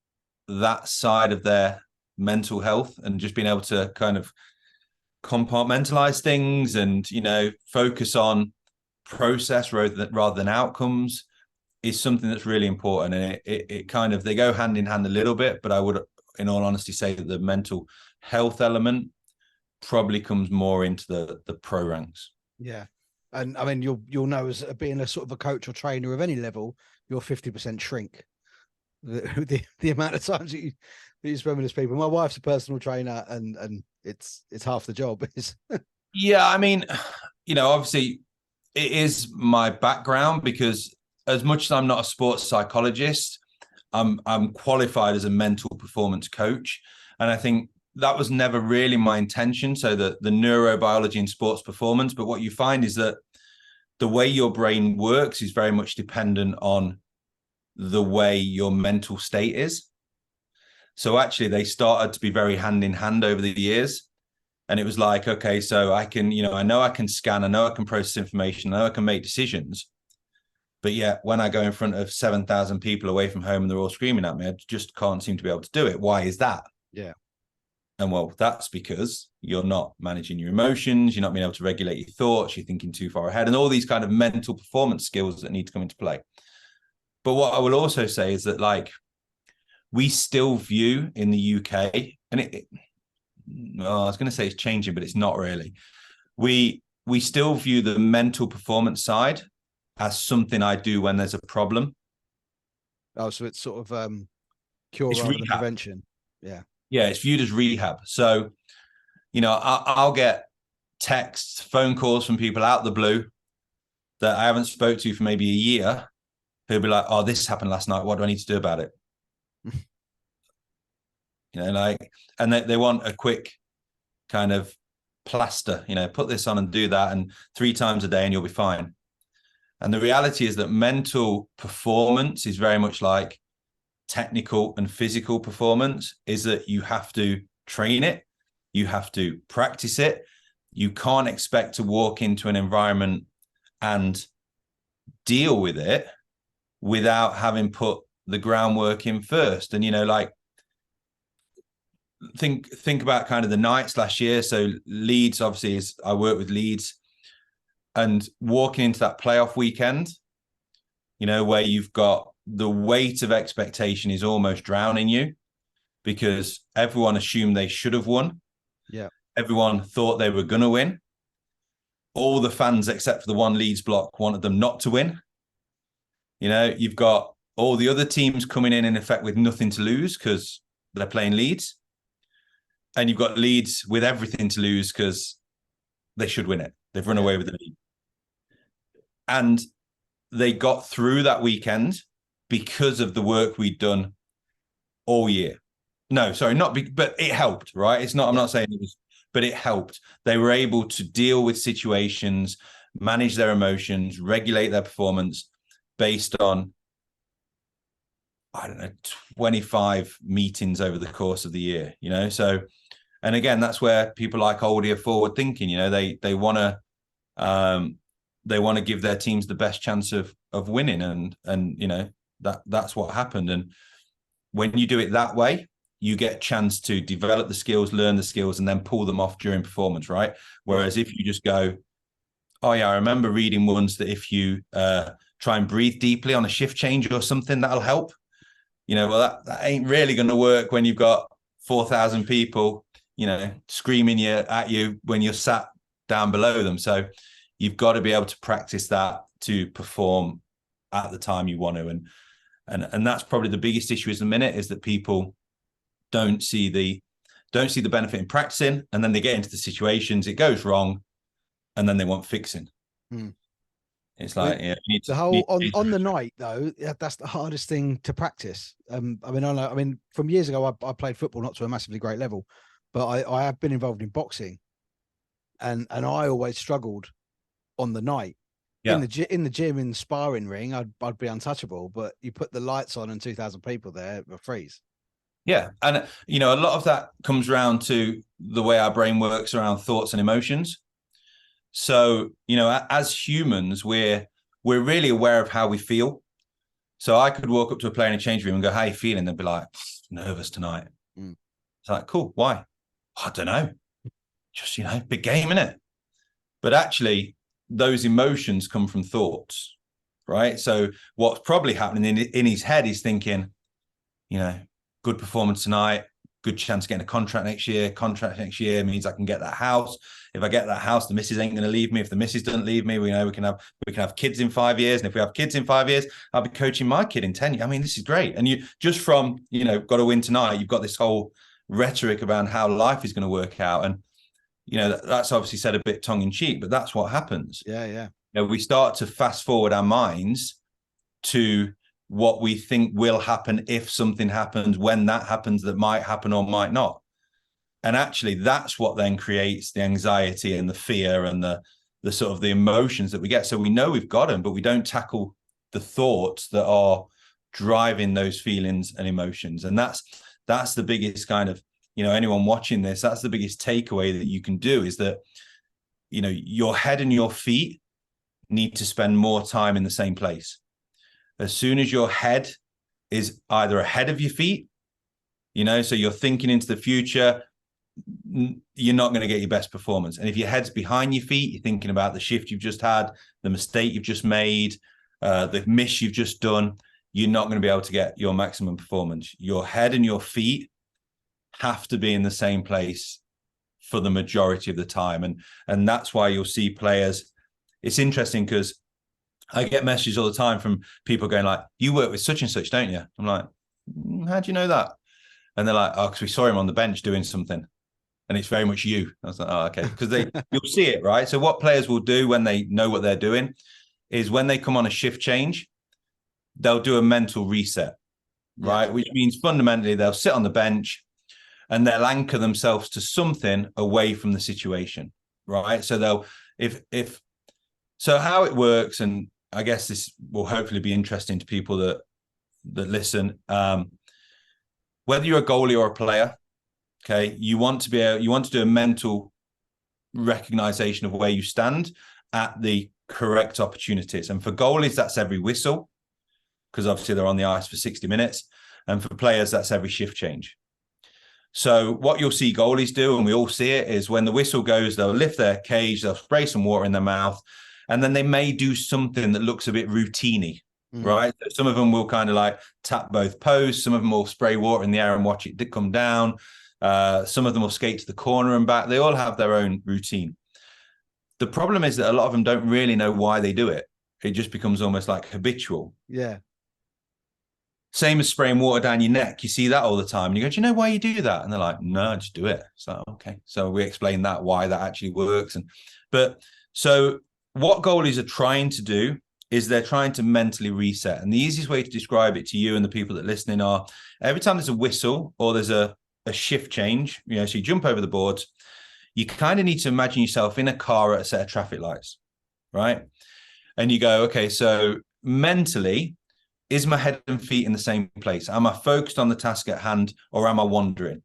that side of their mental health and just being able to kind of compartmentalize things and, focus on process rather than outcomes is something that's really important. And it kind of, they go hand in hand a little bit, but I would, in all honesty, say that the mental health element probably comes more into the pro ranks. Yeah. And I mean, you'll know, as being a sort of a coach or trainer of any level, you're 50% shrink. The amount of times that you spend with these people. My wife's a personal trainer, and it's half the job. Yeah, I mean, obviously it is my background, because as much as I'm not a sports psychologist, I'm qualified as a mental performance coach. And I think that was never really my intention. So the neurobiology in sports performance, but what you find is that the way your brain works is very much dependent on the way your mental state is. So actually they started to be very hand in hand over the years. And it was like, okay, so I can, I know I can scan, I know I can process information, I know I can make decisions. But yet when I go in front of 7,000 people away from home and they're all screaming at me, I just can't seem to be able to do it. Why is that? Yeah. And well, that's because you're not managing your emotions, you're not being able to regulate your thoughts, you're thinking too far ahead, and all these kind of mental performance skills that need to come into play. But what I will also say is that, like, we still view in the UK, and I was going to say it's changing, but it's not really. We still view the mental performance side as something I do when there's a problem. Oh, so it's sort of cure It's rather than rehab. prevention. Yeah. Yeah, it's viewed as rehab. So, you know, I'll get texts, phone calls from people out the blue that I haven't spoke to for maybe a year, who'll be like, "Oh, this happened last night. What do I need to do about it?" You know, like, and they want a quick kind of plaster, you know, put this on and do that, and 3 times a day and you'll be fine. And the reality is that mental performance is very much like technical and physical performance, is that you have to train it, you have to practice it. You can't expect to walk into an environment and deal with it without having put the groundwork in first. And, you know, like, think about kind of the nights last year. So Leeds, obviously, is I work with Leeds, and walking into that playoff weekend, you know, where you've got the weight of expectation is almost drowning you, because everyone assumed they should have won. Yeah. Everyone thought they were going to win. All the fans, except for the one Leeds block, wanted them not to win. You know, you've got all the other teams coming in effect with nothing to lose because they're playing Leeds. And you've got Leeds with everything to lose because they should win it. They've run away with the lead. And they got through that weekend because of the work we'd done all year. No, sorry, but it helped, right? It's not, I'm not saying it was, but it helped. They were able to deal with situations, manage their emotions, regulate their performance based on, I don't know, 25 meetings over the course of the year, you know? So, and again, that's where people like Oldie are forward thinking, you know, they want to give their teams the best chance of winning. And, you know, that's what happened. And when you do it that way, you get a chance to develop the skills, learn the skills, and then pull them off during performance, right? Whereas if you just go, oh yeah, I remember reading once that if you try and breathe deeply on a shift change or something, that'll help. You know, well, that ain't really going to work when you've got 4,000 people, you know, screaming at you when you're sat down below them. So you've got to be able to practice that to perform at the time you want to. And that's probably the biggest issue at the minute, is that people don't see the benefit in practicing, and then they get into the situations, it goes wrong, and then they want fixing. It's like, yeah, the whole on the night though, that's the hardest thing to practice. I mean, from years ago, I played football, not to a massively great level, but I have been involved in boxing, and I always struggled on the night. Yeah. In the gym, in the sparring ring, I'd be untouchable, but you put the lights on and 2,000 people there, a freeze. Yeah, and you know, a lot of that comes around to the way our brain works around thoughts and emotions. So, you know, as humans, we're really aware of how we feel. So I could walk up to a player in a change room and go, "How are you feeling?" They'd be like, "Nervous tonight." It's like, cool. Why? I don't know. Just, you know, big game, innit? But actually, those emotions come from thoughts, right? So what's probably happening in his head is thinking, you know, good performance tonight, good chance of getting a contract next year. Contract next year means I can get that house. If I get that house, the missus ain't going to leave me. If the missus doesn't leave me, we know we can have kids in 5 years. And if we have kids in 5 years, I'll be coaching my kid in 10 years. I mean, this is great. And you just from, you know, got to win tonight, you've got this whole rhetoric around how life is going to work out. And, you know, that's obviously said a bit tongue in cheek, but that's what happens. Yeah. You know, we start to fast forward our minds to what we think will happen if something happens, when that happens, that might happen or might not. And actually, that's what then creates the anxiety and the fear and the sort of the emotions that we get. So we know we've got them, but we don't tackle the thoughts that are driving those feelings and emotions. And that's the biggest kind of, you know, anyone watching this, that's the biggest takeaway that you can do, is that, you know, your head and your feet need to spend more time in the same place. As soon as your head is either ahead of your feet, you know, so you're thinking into the future, you're not going to get your best performance. And if your head's behind your feet, you're thinking about the shift you've just had, the mistake you've just made, the miss you've just done, you're not going to be able to get your maximum performance. Your head and your feet have to be in the same place for the majority of the time. And that's why you'll see players. It's interesting because I get messages all the time from people going like, you work with such and such, don't you? I'm like, how do you know that? And they're like, oh, because we saw him on the bench doing something. And it's very much you. I was like, oh, okay. Because you'll see it, right? So what players will do when they know what they're doing is when they come on a shift change, they'll do a mental reset, right? Which means fundamentally they'll sit on the bench and they'll anchor themselves to something away from the situation, right? So so how it works, and I guess this will hopefully be interesting to people that listen. Whether you're a goalie or a player, okay, you want to do a mental recognition of where you stand at the correct opportunities. And for goalies, that's every whistle, because obviously they're on the ice for 60 minutes. And for players, that's every shift change. So what you'll see goalies do, and we all see it, is when the whistle goes, they'll lift their cage, they'll spray some water in their mouth, and then they may do something that looks a bit routine-y, right? So some of them will kind of like tap both posts. Some of them will spray water in the air and watch it come down. Some of them will skate to the corner and back. They all have their own routine. The problem is that a lot of them don't really know why they do it. It just becomes almost like habitual. Yeah. Same as spraying water down your neck. You see that all the time. And you go, do you know why you do that? And they're like, no, I just do it. So, okay. So we explain that, why that actually works. So what goalies are trying to do is they're trying to mentally reset. And the easiest way to describe it to you and the people that are listening are every time there's a whistle or there's a shift change, so you jump over the boards, you kind of need to imagine yourself in a car at a set of traffic lights, right? And you go, okay, so mentally, is my head and feet in the same place? Am I focused on the task at hand, or am I wandering?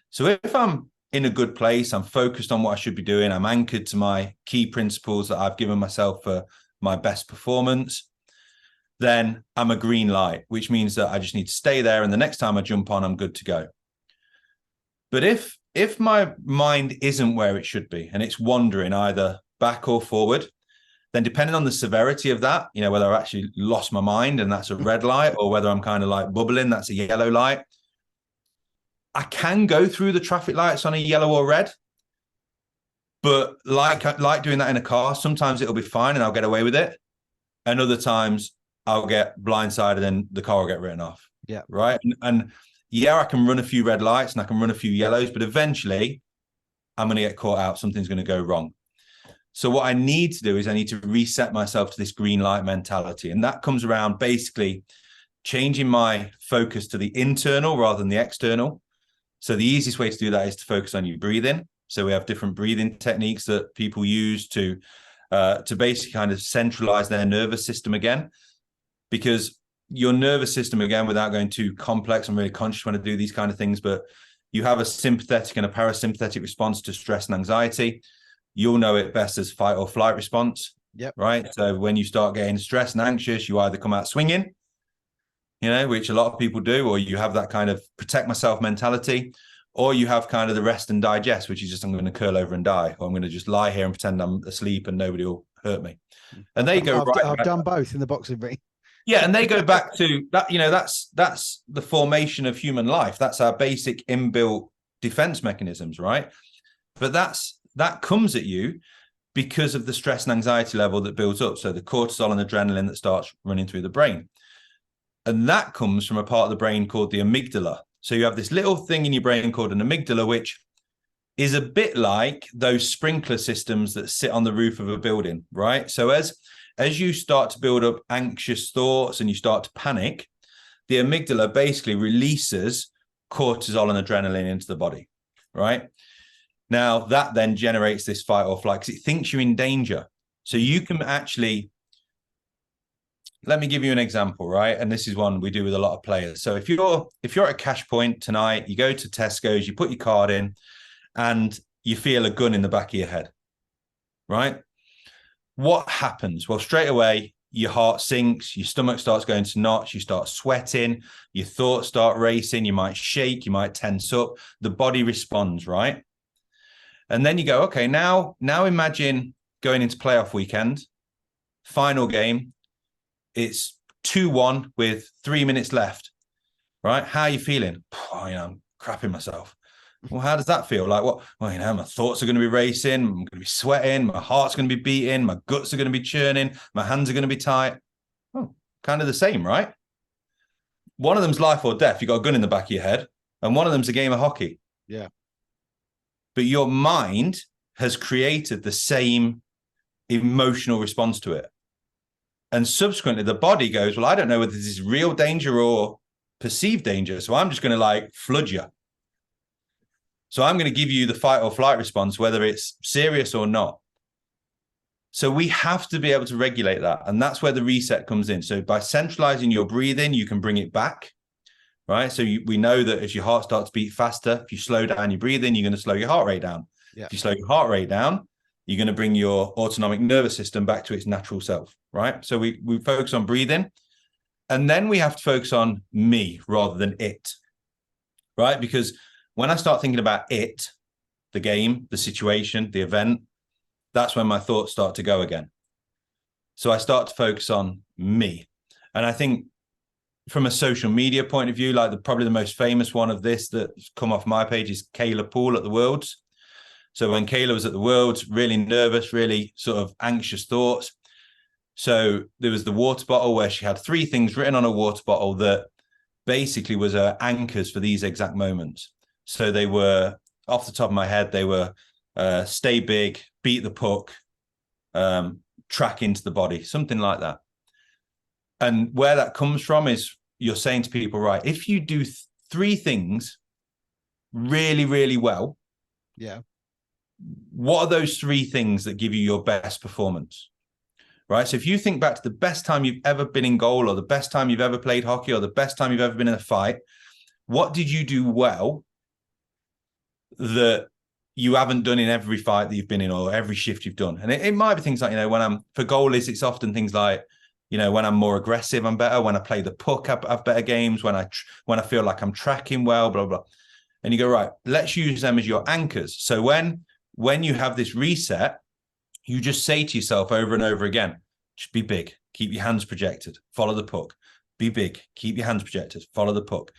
So if I'm in a good place, I'm focused on what I should be doing, I'm anchored to my key principles that I've given myself for my best performance, then I'm a green light, which means that I just need to stay there. And the next time I jump on, I'm good to go. But if my mind isn't where it should be and it's wandering either back or forward, then depending on the severity of that, whether I actually lost my mind and that's a red light, or whether I'm kind of like bubbling, that's a yellow light. I can go through the traffic lights on a yellow or red, but like doing that in a car, sometimes it'll be fine and I'll get away with it. And other times I'll get blindsided and the car will get written off. Yeah. Right. And yeah, I can run a few red lights and I can run a few yellows, but eventually I'm going to get caught out. Something's going to go wrong. So what I need to do is I need to reset myself to this green light mentality. And that comes around basically changing my focus to the internal rather than the external. So the easiest way to do that is to focus on your breathing. So we have different breathing techniques that people use to basically kind of centralize their nervous system again, because your nervous system, again, without going too complex, I'm really conscious when I do these kind of things, but you have a sympathetic and a parasympathetic response to stress and anxiety. You'll know it best as fight or flight response. Yep. Right. So when you start getting stressed and anxious, you either come out swinging, which a lot of people do, or you have that kind of protect myself mentality, or you have kind of the rest and digest, which is just, I'm going to curl over and die, or I'm going to just lie here and pretend I'm asleep and nobody will hurt me. And they go, I've done both in the boxing ring. Yeah, and they go back to that, that's the formation of human life. That's our basic inbuilt defense mechanisms, right? But that comes at you because of the stress and anxiety level that builds up. So the cortisol and adrenaline that starts running through the brain. And that comes from a part of the brain called the amygdala. So you have this little thing in your brain called an amygdala, which is a bit like those sprinkler systems that sit on the roof of a building, right? So as you start to build up anxious thoughts and you start to panic, the amygdala basically releases cortisol and adrenaline into the body, right? Now, that then generates this fight or flight because it thinks you're in danger. So you can actually, let me give you an example, right? And this is one we do with a lot of players. So if you're at a cash point tonight, you go to Tesco's, you put your card in and you feel a gun in the back of your head, right? What happens? Well, straight away, your heart sinks, your stomach starts going to knots, you start sweating, your thoughts start racing, you might shake, you might tense up, the body responds, right? And then you go, okay, now imagine going into playoff weekend, final game, it's 2-1 with 3 minutes left, right? How are you feeling? Oh, I'm crapping myself. Well, how does that feel? Like what? Well, my thoughts are going to be racing. I'm going to be sweating. My heart's going to be beating. My guts are going to be churning. My hands are going to be tight. Oh, kind of the same, right? One of them's life or death. You got a gun in the back of your head, and one of them's a game of hockey. Yeah. But your mind has created the same emotional response to it. And subsequently, the body goes, well, I don't know whether this is real danger or perceived danger. So I'm just going to flood you. So I'm going to give you the fight or flight response, whether it's serious or not. So we have to be able to regulate that. And that's where the reset comes in. So by centralizing your breathing, you can bring it back, right? So we know that as your heart starts to beat faster, if you slow down your breathing, you're going to slow your heart rate down. Yeah. If you slow your heart rate down, you're going to bring your autonomic nervous system back to its natural self, right? So we focus on breathing. And then we have to focus on me rather than it, right? Because when I start thinking about it, the game, the situation, the event, that's when my thoughts start to go again. So I start to focus on me. And I think from a social media point of view, probably the most famous one of this that's come off my page is Kayla Poole at the Worlds. So when Kayla was at the Worlds, really nervous, really sort of anxious thoughts. So there was the water bottle where she had 3 things written on a water bottle that basically was her anchors for these exact moments. So they were, off the top of my head, they were stay big, beat the puck, track into the body, something like that. And where that comes from is you're saying to people, right, if you do 3 things really, really well, yeah, what are those 3 things that give you your best performance? Right. So if you think back to the best time you've ever been in goal, or the best time you've ever played hockey, or the best time you've ever been in a fight, what did you do well that you haven't done in every fight that you've been in or every shift you've done? And it might be things like, when I'm for goalies, it's often things like, when I'm more aggressive, I'm better. When I play the puck, I have better games. When I feel like I'm tracking well, blah, blah. And you go, right, let's use them as your anchors. So when you have this reset, you just say to yourself over and over again, just be big, keep your hands projected, follow the puck. Be big, keep your hands projected, follow the puck.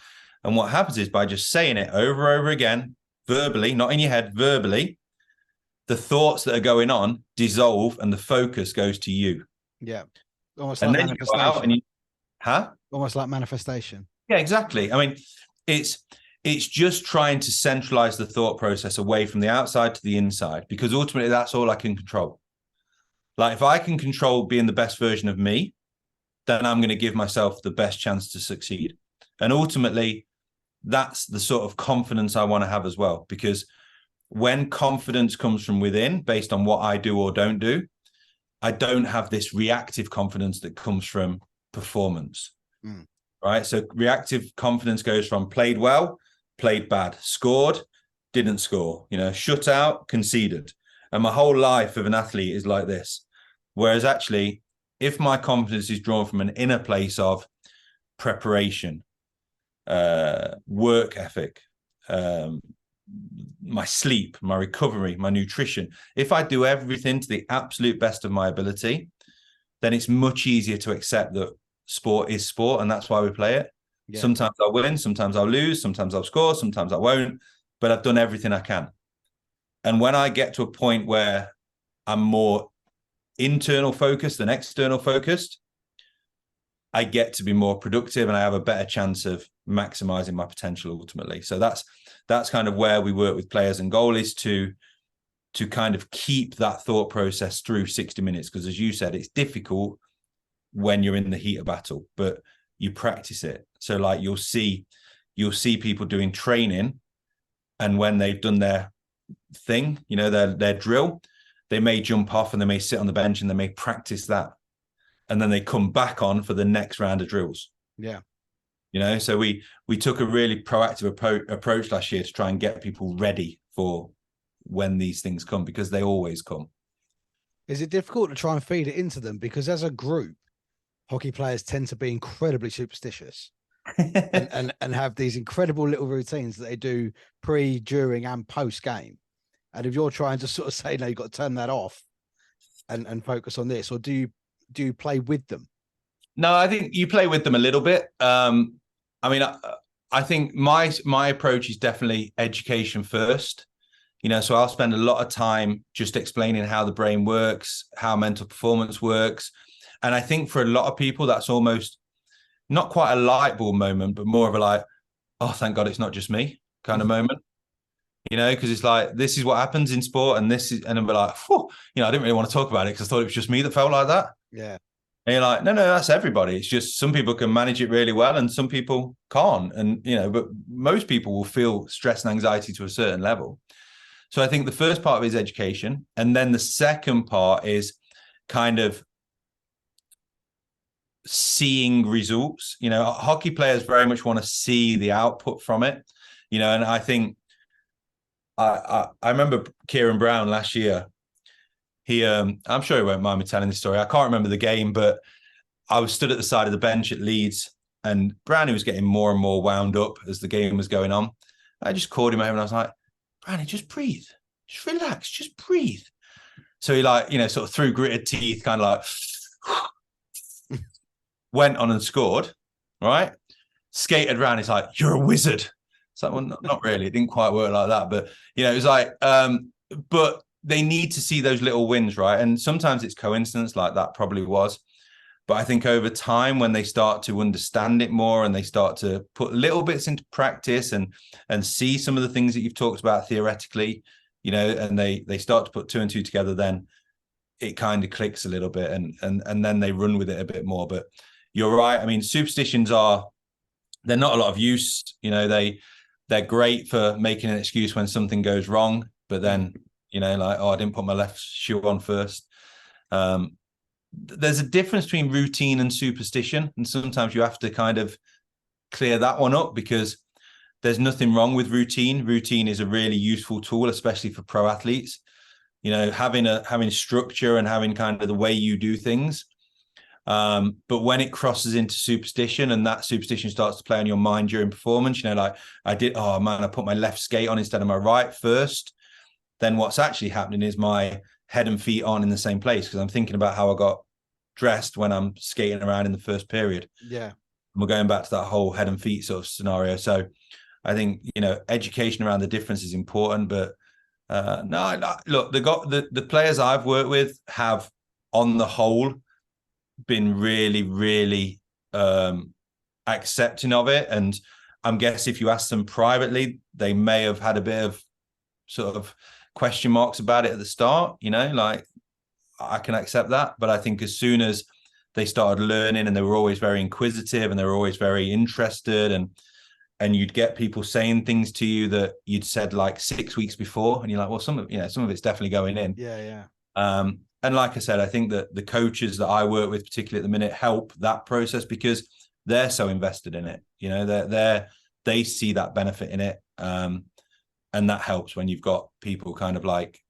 And what happens is by just saying it over and over again, verbally, not in your head, verbally, the thoughts that are going on dissolve and the focus goes to you. Yeah. Almost and like then you go out and almost like manifestation. Yeah, exactly. I mean, it's just trying to centralize the thought process away from the outside to the inside, because ultimately that's all I can control. Like if I can control being the best version of me, then I'm going to give myself the best chance to succeed. And ultimately, that's the sort of confidence I want to have as well. Because when confidence comes from within, based on what I do or don't do, I don't have this reactive confidence that comes from performance. Right? So reactive confidence goes from played well, played bad, scored, didn't score, shut out, conceded. And my whole life of an athlete is like this. Whereas actually, if my confidence is drawn from an inner place of preparation, work ethic, my sleep, my recovery, my nutrition, if I do everything to the absolute best of my ability, then it's much easier to accept that sport is sport, and that's why we play it. Yeah. Sometimes I'll win, sometimes I'll lose, sometimes I'll score, sometimes I won't, but I've done everything I can. And when I get to a point where I'm more internal focused than external focused, I get to be more productive and I have a better chance of maximizing my potential ultimately. So that's kind of where we work with players and goalies to kind of keep that thought process through 60 minutes. Because as you said, it's difficult when you're in the heat of battle, but you practice it. So like you'll see people doing training, and when they've done their thing, their drill, they may jump off and they may sit on the bench and they may practice that. And then they come back on for the next round of drills. Yeah. So we took a really proactive approach last year to try and get people ready for when these things come, because they always come. Is it difficult to try and feed it into them? Because as a group, hockey players tend to be incredibly superstitious and have these incredible little routines that they do pre, during, and post game. And if you're trying to sort of say, no, you've got to turn that off and focus on this, or do you play with them? No, I think you play with them a little bit. I mean, I think my approach is definitely education first. So I'll spend a lot of time just explaining how the brain works, how mental performance works. And I think for a lot of people, that's almost not quite a light bulb moment, but more of a like, oh, thank God it's not just me kind of moment. Because it's like, this is what happens in sport, and then we're like, I didn't really want to talk about it because I thought it was just me that felt like that. Yeah. And you're like, no, that's everybody. It's just some people can manage it really well and some people can't. And, but most people will feel stress and anxiety to a certain level. So I think the first part of it is education. And then the second part is kind of seeing results. Hockey players very much want to see the output from it, and I think I remember Kieran Brown last year. He, I'm sure he won't mind me telling this story. I can't remember the game, but I was stood at the side of the bench at Leeds, and Brownie was getting more and more wound up as the game was going on. I just called him over and I was like, Brownie, just breathe. Just relax. Just breathe. So he sort of through gritted teeth, kind of like went on and scored, right? Skated around. He's like, you're a wizard. It's like, well, not really. It didn't quite work like that. But, it was like, but they need to see those little wins, right? And sometimes it's coincidence, like that probably was. But I think over time, when they start to understand it more and they start to put little bits into practice and see some of the things that you've talked about theoretically, and they start to put two and two together, then it kind of clicks a little bit and then they run with it a bit more. But you're right. I mean, superstitions they're not a lot of use. They're great for making an excuse when something goes wrong, but then, like, oh, I didn't put my left shoe on first. There's a difference between routine and superstition. And sometimes you have to kind of clear that one up, because there's nothing wrong with routine. Routine is a really useful tool, especially for pro athletes. Having structure and having kind of the way you do things. But when it crosses into superstition and that superstition starts to play on your mind during performance, like I put my left skate on instead of my right first, then what's actually happening is my head and feet aren't in the same place because I'm thinking about how I got dressed when I'm skating around in the first period. Yeah. And we're going back to that whole head and feet sort of scenario. So I think, education around the difference is important, but look, the players I've worked with have on the whole been really, really accepting of it. And I'm guessing if you ask them privately, they may have had a bit of sort of question marks about it at the start, like I can accept that. But I think as soon as they started learning, and they were always very inquisitive and they were always very interested, and you'd get people saying things to you that you'd said like 6 weeks before, and you're like, well, some of it's definitely going in. Yeah. And like I said, I think that the coaches that I work with, particularly at the minute, help that process because they're so invested in it. They see that benefit in it. And that helps when you've got people kind of like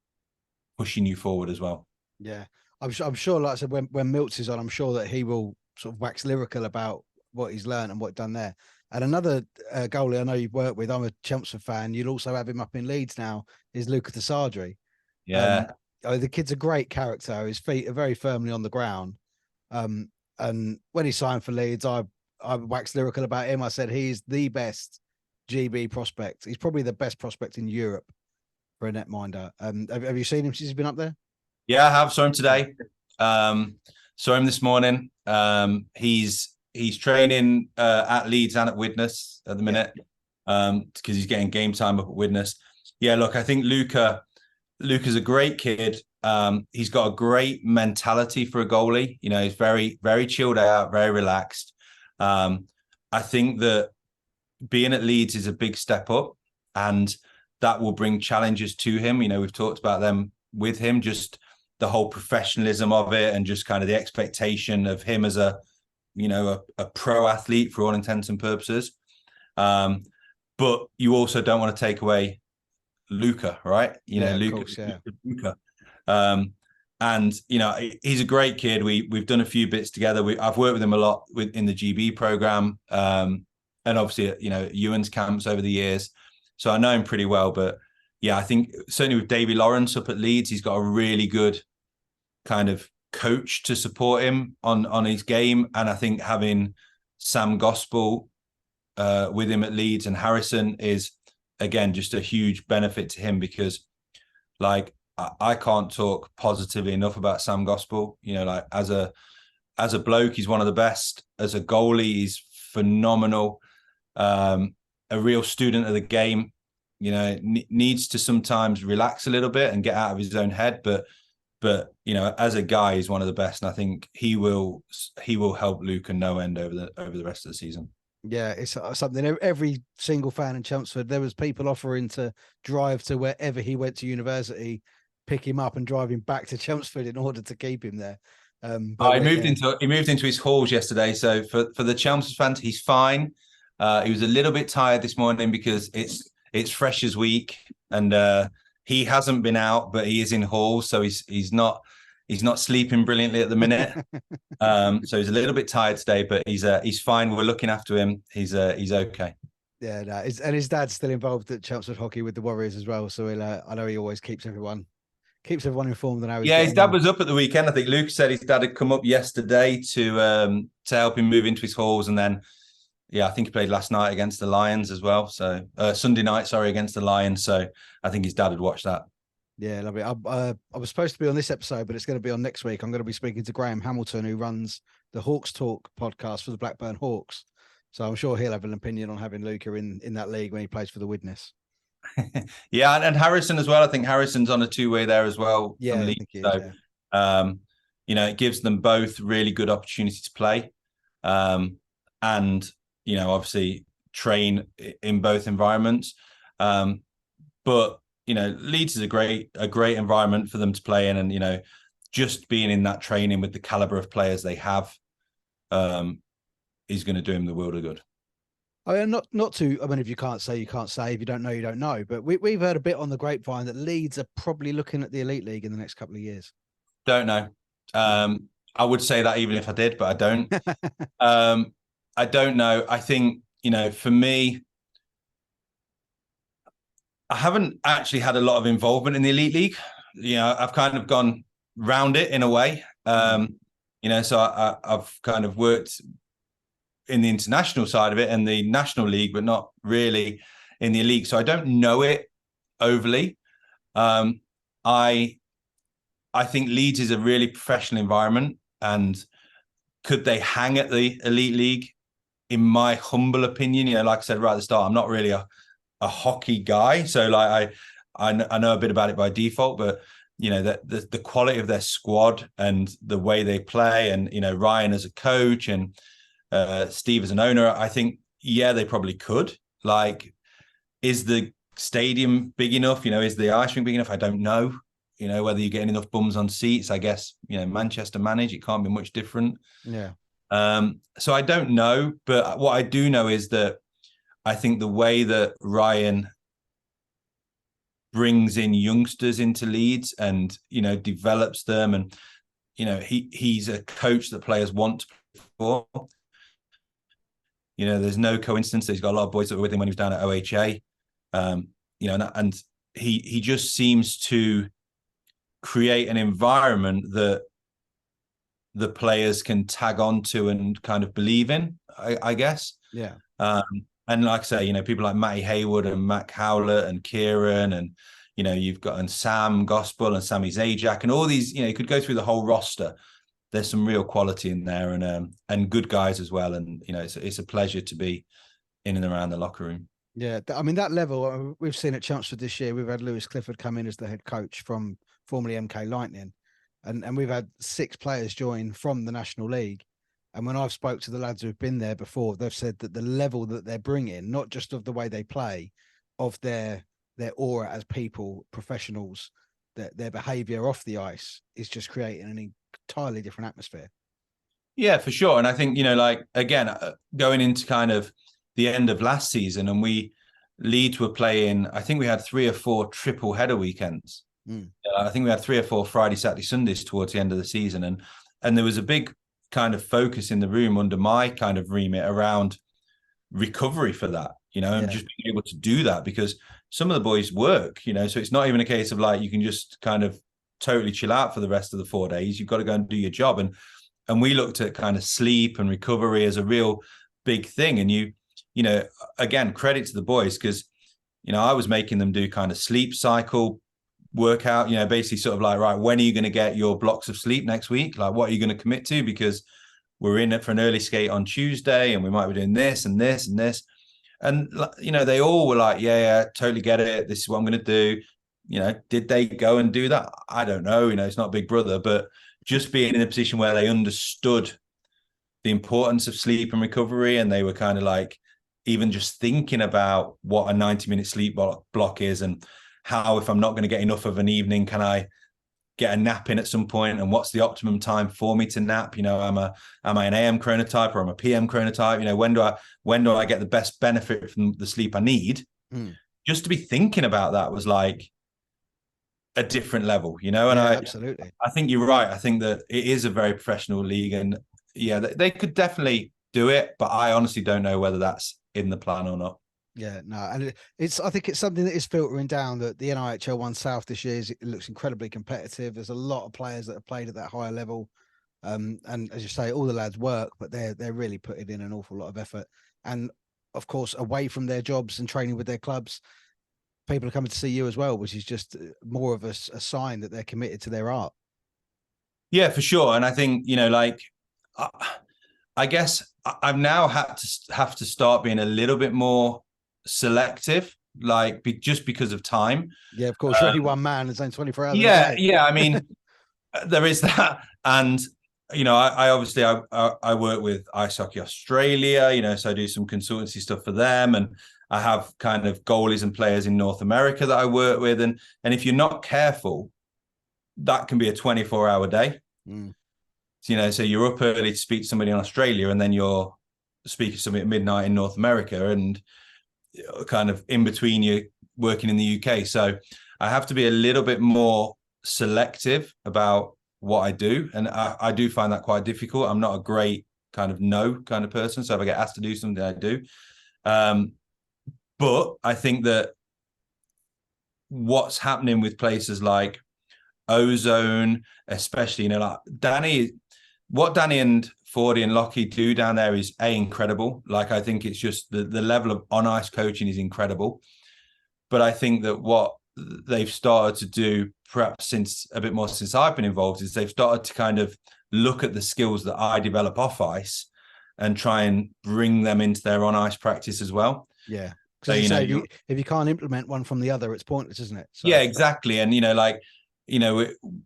pushing you forward as well. Yeah. I'm sure, like I said, when Miltz is on, I'm sure that he will sort of wax lyrical about what he's learned and what done there. And another goalie I know you've worked with, I'm a Chelmsford fan, you'll also have him up in Leeds now, is Luca Tasadri. Yeah. The kid's a great character. His feet are very firmly on the ground. And when he signed for Leeds, I waxed lyrical about him. I said he's the best GB prospect. He's probably the best prospect in Europe for a netminder. Have you seen him since he's been up there? Yeah, I have. Saw him today. Saw him this morning. He's training at Leeds and at Widnes at the minute because he's getting game time up at Widnes. Yeah, look, I think Luca's a great kid. He's got a great mentality for a goalie. He's very, very chilled out, very relaxed. I think that being at Leeds is a big step up, and that will bring challenges to him. We've talked about them with him, just the whole professionalism of it and just kind of the expectation of him as a pro athlete for all intents and purposes. But you also don't want to take away Luca, right? Luca. And he's a great kid. We've done a few bits together. I've worked with him a lot in the GB program, and obviously at Ewan's camps over the years. So I know him pretty well. But yeah, I think certainly with Davy Lawrence up at Leeds, he's got a really good kind of coach to support him on his game. And I think having Sam Gospel with him at Leeds and Harrison is, again, just a huge benefit to him, because like I can't talk positively enough about Sam Gospel. You know, like as a bloke, he's one of the best. As a goalie, he's phenomenal. A real student of the game. You know, needs to sometimes relax a little bit and get out of his own head. But you know, as a guy, he's one of the best, and I think he will help Luke and no end over the rest of the season. Yeah, it's something every single fan in Chelmsford, there was people offering to drive to wherever he went to university, pick him up and drive him back to Chelmsford in order to keep him there. He moved into his halls yesterday. So for the Chelmsford fans, he's fine. He was a little bit tired this morning because it's Freshers Week, and he hasn't been out, but he is in halls, so he's not sleeping brilliantly at the minute. So he's a little bit tired today, but he's fine. We're looking after him. He's okay. Yeah, no, and his dad's still involved at Chelmsford Hockey with the Warriors as well. So I know he always keeps everyone informed on how he's his dad was up at the weekend. I think Luke said his dad had come up yesterday to help him move into his halls, and then I think he played last night against the Lions as well. So Sunday night, against the Lions. So I think his dad had watched that. Yeah, lovely. I was supposed to be on this episode, but it's going to be on next week. I'm going to be speaking to Graham Hamilton, who runs the Hawks Talk podcast for the Blackburn Hawks. So I'm sure he'll have an opinion on having Luca in that league when he plays for the Widnes. Yeah, and Harrison as well. I think Harrison's on a two-way there as well. Yeah, you know, it gives them both really good opportunity to play, and you know, obviously train in both environments. But you know, Leeds is a great environment for them to play in, and you know, just being in that training with the caliber of players they have, is going to do him the world of good. I mean, not to. I mean, if you can't say, you can't say. If you don't know, you don't know. But we've heard a bit on the grapevine that Leeds are probably looking at the Elite League in the next couple of years. Don't know. I would say that even if I did, but I don't. I don't know. I think, you know, for me, I haven't actually had a lot of involvement in the Elite League. You know, I've kind of gone round it in a way. You know, so I've kind of worked in the international side of it and the National League, but not really in the Elite. So I don't know it overly. I think Leeds is a really professional environment, and could they hang at the Elite League? In my humble opinion, you know, like I said right at the start, I'm not really a hockey guy, so like I know a bit about it by default, but you know, the quality of their squad and the way they play, and you know, Ryan as a coach and Steve as an owner, I think they probably could. Like, is the stadium big enough? You know, is the ice rink big enough? I don't know. You know, whether you're getting enough bums on seats. I guess, you know, Manchester manage, it can't be much different. Yeah. So I don't know, but what I do know is that I think the way that Ryan brings in youngsters into Leeds and, you know, develops them, and, you know, he's a coach that players want to play for. You know, there's no coincidence that he's got a lot of boys that were with him when he was down at OHA. You know, and he just seems to create an environment that the players can tag on to and kind of believe in, I guess. Yeah. And like I say, you know, people like Matty Haywood and Matt Howlett and Kieran, and, you know, you've got and Sam Gospel and Sammy Zajac and all these, you know, you could go through the whole roster. There's some real quality in there, and good guys as well. And, you know, it's a pleasure to be in and around the locker room. Yeah. I mean, that level we've seen at Chelmsford this year, we've had Lewis Clifford come in as the head coach from formerly MK Lightning. And we've had 6 players join from the National League. And when I've spoke to the lads who've been there before, they've said that the level that they're bringing, not just of the way they play, of their aura as people, professionals, their behaviour off the ice is just creating an entirely different atmosphere. Yeah, for sure. And I think, you know, like, again, going into kind of the end of last season, and Leeds were playing, I think we had 3 or 4 triple header weekends. I think we had 3 or 4 Friday, Saturday, Sundays towards the end of the season. And there was a big kind of focus in the room under my kind of remit around recovery for that, you know, and just being able to do that, because some of the boys work, so it's not even a case of like you can just kind of totally chill out for the rest of the 4 days. You've got to go and do your job. And we looked at kind of sleep and recovery as a real big thing. And again, credit to the boys, because I was making them do kind of sleep cycle workout, basically sort of like, right, when are you going to get your blocks of sleep next week? Like, what are you going to commit to? Because we're in it for an early skate on Tuesday and we might be doing this and this and this. And, they all were like, yeah, totally get it. This is what I'm going to do. Did they go and do that? I don't know. It's not Big Brother, but just being in a position where they understood the importance of sleep and recovery. And they were kind of like, even just thinking about what a 90-minute sleep block is, and how, if I'm not going to get enough of an evening, can I get a nap in at some point, and what's the optimum time for me to nap? Am I an AM chronotype or am I a PM chronotype? When do I get the best benefit from the sleep I need? Just to be thinking about that was like a different level, and absolutely. I think you're right. I think that it is a very professional league, and they could definitely do it, but I honestly don't know whether that's in the plan or not. Yeah, no, and I think it's something that is filtering down. That the NIHL One South this year it looks incredibly competitive. There's a lot of players that have played at that higher level, and as you say, all the lads work, but they're really putting in an awful lot of effort. And of course, away from their jobs and training with their clubs, people are coming to see you as well, which is just more of a sign that they're committed to their art. Yeah, for sure. And I think I guess I've now have to start being a little bit more selective, just because of time. Yeah, of course. You're only one man. There's only 24 hours. Yeah. I mean, there is that, and I obviously I work with Ice Hockey Australia. So I do some consultancy stuff for them, and I have kind of goalies and players in North America that I work with, and if you're not careful, that can be a 24-hour day. So you're up early to speak to somebody in Australia, and then you're speaking to somebody at midnight in North America, and kind of in between you're working in the UK. So I have to be a little bit more selective about what I do. And I do find that quite difficult. I'm not a great kind of no kind of person. So if I get asked to do something, I do. But I think that what's happening with places like Ozone, especially, like what Danny and Fordy and Lockie do down there is incredible. Like, I think it's just the level of on ice coaching is incredible. But I think that what they've started to do, perhaps since I've been involved, is they've started to kind of look at the skills that I develop off ice and try and bring them into their on ice practice as well. Yeah. So if you can't implement one from the other, it's pointless, isn't it? So. Yeah, exactly. And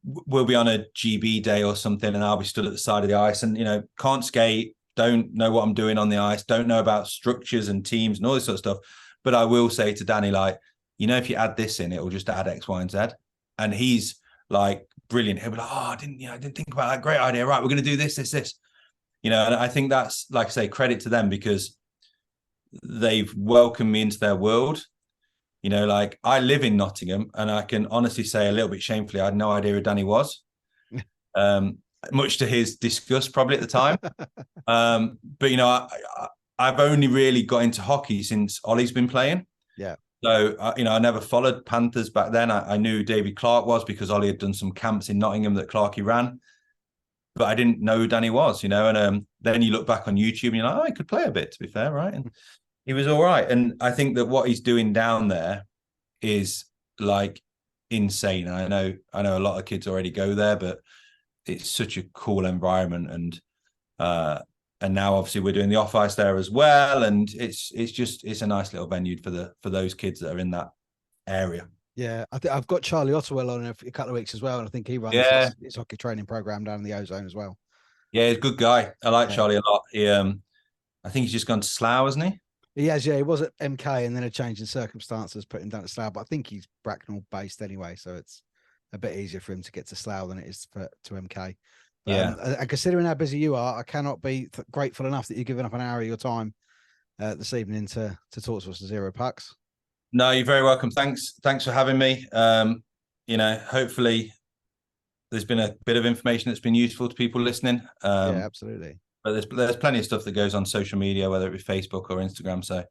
we'll be on a GB day or something, and I'll be stood at the side of the ice, and can't skate, don't know what I'm doing on the ice, don't know about structures and teams and all this sort of stuff. But I will say to Danny, if you add this in, it will just add X, Y, and Z. And he's like brilliant. He'll be like, I didn't think about that. Great idea. Right, we're going to do this. And I think that's, like I say, credit to them, because they've welcomed me into their world. I live in Nottingham, and I can honestly say, a little bit shamefully, I had no idea who Danny was, much to his disgust probably at the time. But, I've only really got into hockey since Ollie's been playing. Yeah. So, I never followed Panthers back then. I knew who David Clark was because Ollie had done some camps in Nottingham that Clarkey ran. But I didn't know who Danny was, and then you look back on YouTube and you're like, he could play a bit, to be fair, right? And he was all right. And I think that what he's doing down there is like insane. I know a lot of kids already go there, but it's such a cool environment. And now obviously we're doing the off ice there as well. And it's a nice little venue for those kids that are in that area. Yeah, I think I've got Charlie Ottawell on in a couple of weeks as well, and I think he runs his hockey training program down in the Ozone as well. Yeah, he's a good guy. I like Charlie a lot. He, I think he's just gone to Slough, hasn't he? He has, yeah. He was at MK, and then a change in circumstances put him down to Slough. But I think he's Bracknell based anyway, so it's a bit easier for him to get to Slough than it is to MK. But, and considering how busy you are, I cannot be grateful enough that you've given up an hour of your time this evening to talk to us to Zero Pucks. No, you're very welcome. Thanks for having me. Hopefully there's been a bit of information that's been useful to people listening. Yeah, absolutely. But there's plenty of stuff that goes on social media, whether it be Facebook or Instagram. So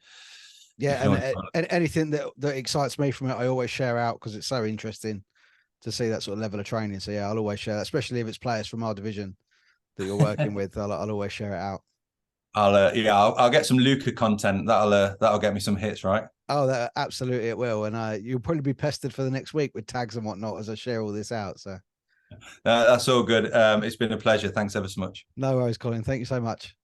Yeah, and anything that excites me from it, I always share out because it's so interesting to see that sort of level of training. So yeah, I'll always share that, especially if it's players from our division that you're working with. I'll always share it out. I'll get some Luca content. That'll get me some hits, right? Oh, absolutely it will, and you'll probably be pestered for the next week with tags and whatnot as I share all this out. So that's all good. It's been a pleasure. Thanks ever so much. No worries, Colin. Thank you so much.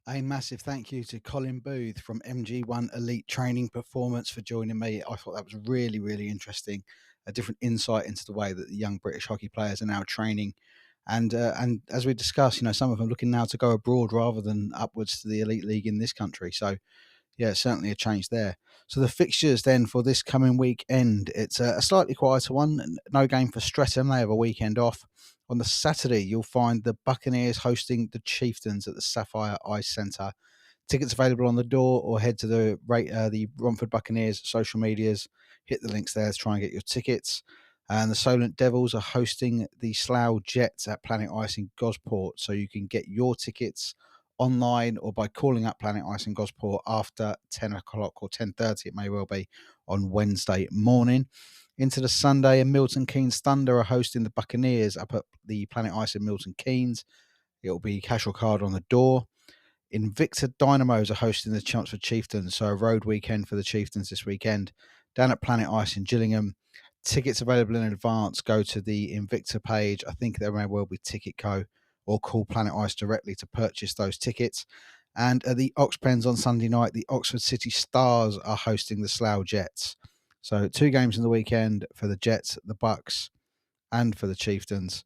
A massive thank you to Colin Booth from MG1 Elite Performance for joining me. I thought that was really, really interesting. A different insight into the way that the young British hockey players are now training. And as we discussed, some of them are looking now to go abroad rather than upwards to the elite league in this country. So, yeah, certainly a change there. So the fixtures then for this coming weekend, it's a slightly quieter one. No game for Streatham. They have a weekend off. On the Saturday, you'll find the Buccaneers hosting the Chieftains at the Sapphire Ice Centre. Tickets available on the door, or head to the Romford Buccaneers social medias. Hit the links there to try and get your tickets. And the Solent Devils are hosting the Slough Jets at Planet Ice in Gosport. So you can get your tickets online or by calling up Planet Ice in Gosport after 10 o'clock or 10:30, it may well be, on Wednesday morning. Into the Sunday, and Milton Keynes Thunder are hosting the Buccaneers up at the Planet Ice in Milton Keynes. It'll be cash or card on the door. Invicta Dynamos are hosting the Chelmsford Chieftains, so a road weekend for the Chieftains this weekend. Down at Planet Ice in Gillingham. Tickets available in advance. Go to the Invicta page. I think there may well be Ticketco, or call Planet Ice directly to purchase those tickets. And at the Oxpens on Sunday night, the Oxford City Stars are hosting the Slough Jets. So 2 games in the weekend for the Jets, the Bucks, and for the Chieftains.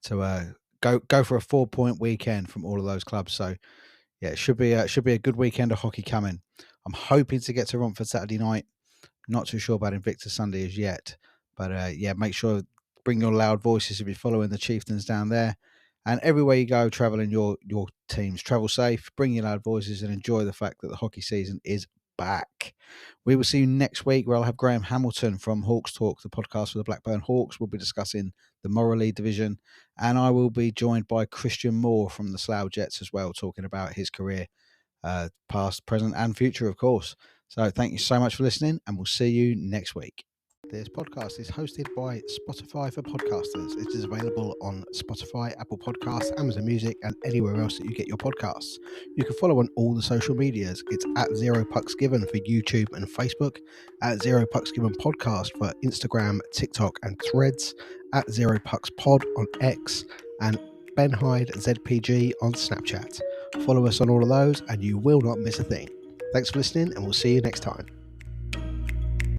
To go for a 4-point weekend from all of those clubs. So yeah, it should be a good weekend of hockey coming. I'm hoping to get to Romford Saturday night. Not too sure about Invicta Sunday as yet, but yeah, make sure bring your loud voices if you're following the Chieftains down there. And everywhere you go, traveling your teams, travel safe, bring your loud voices, and enjoy the fact that the hockey season is back. We will see you next week, where I'll have Graham Hamilton from Hawks Talk, the podcast for the Blackburn Hawks. We'll be discussing the Moral League division, and I will be joined by Christian Moore from the Slough Jets as well, talking about his career, past, present, and future, of course. So thank you so much for listening, and we'll see you next week. This podcast is hosted by Spotify for Podcasters. It is available on Spotify, Apple Podcasts, Amazon Music, and anywhere else that you get your podcasts. You can follow on all the social medias. It's at 0 Pucks Given for YouTube and Facebook, at 0 Pucks Given Podcast for Instagram, TikTok, and Threads, at 0 Pucks Pod on X, and Ben Hyde ZPG on Snapchat. Follow us on all of those, and you will not miss a thing. Thanks for listening, and we'll see you next time.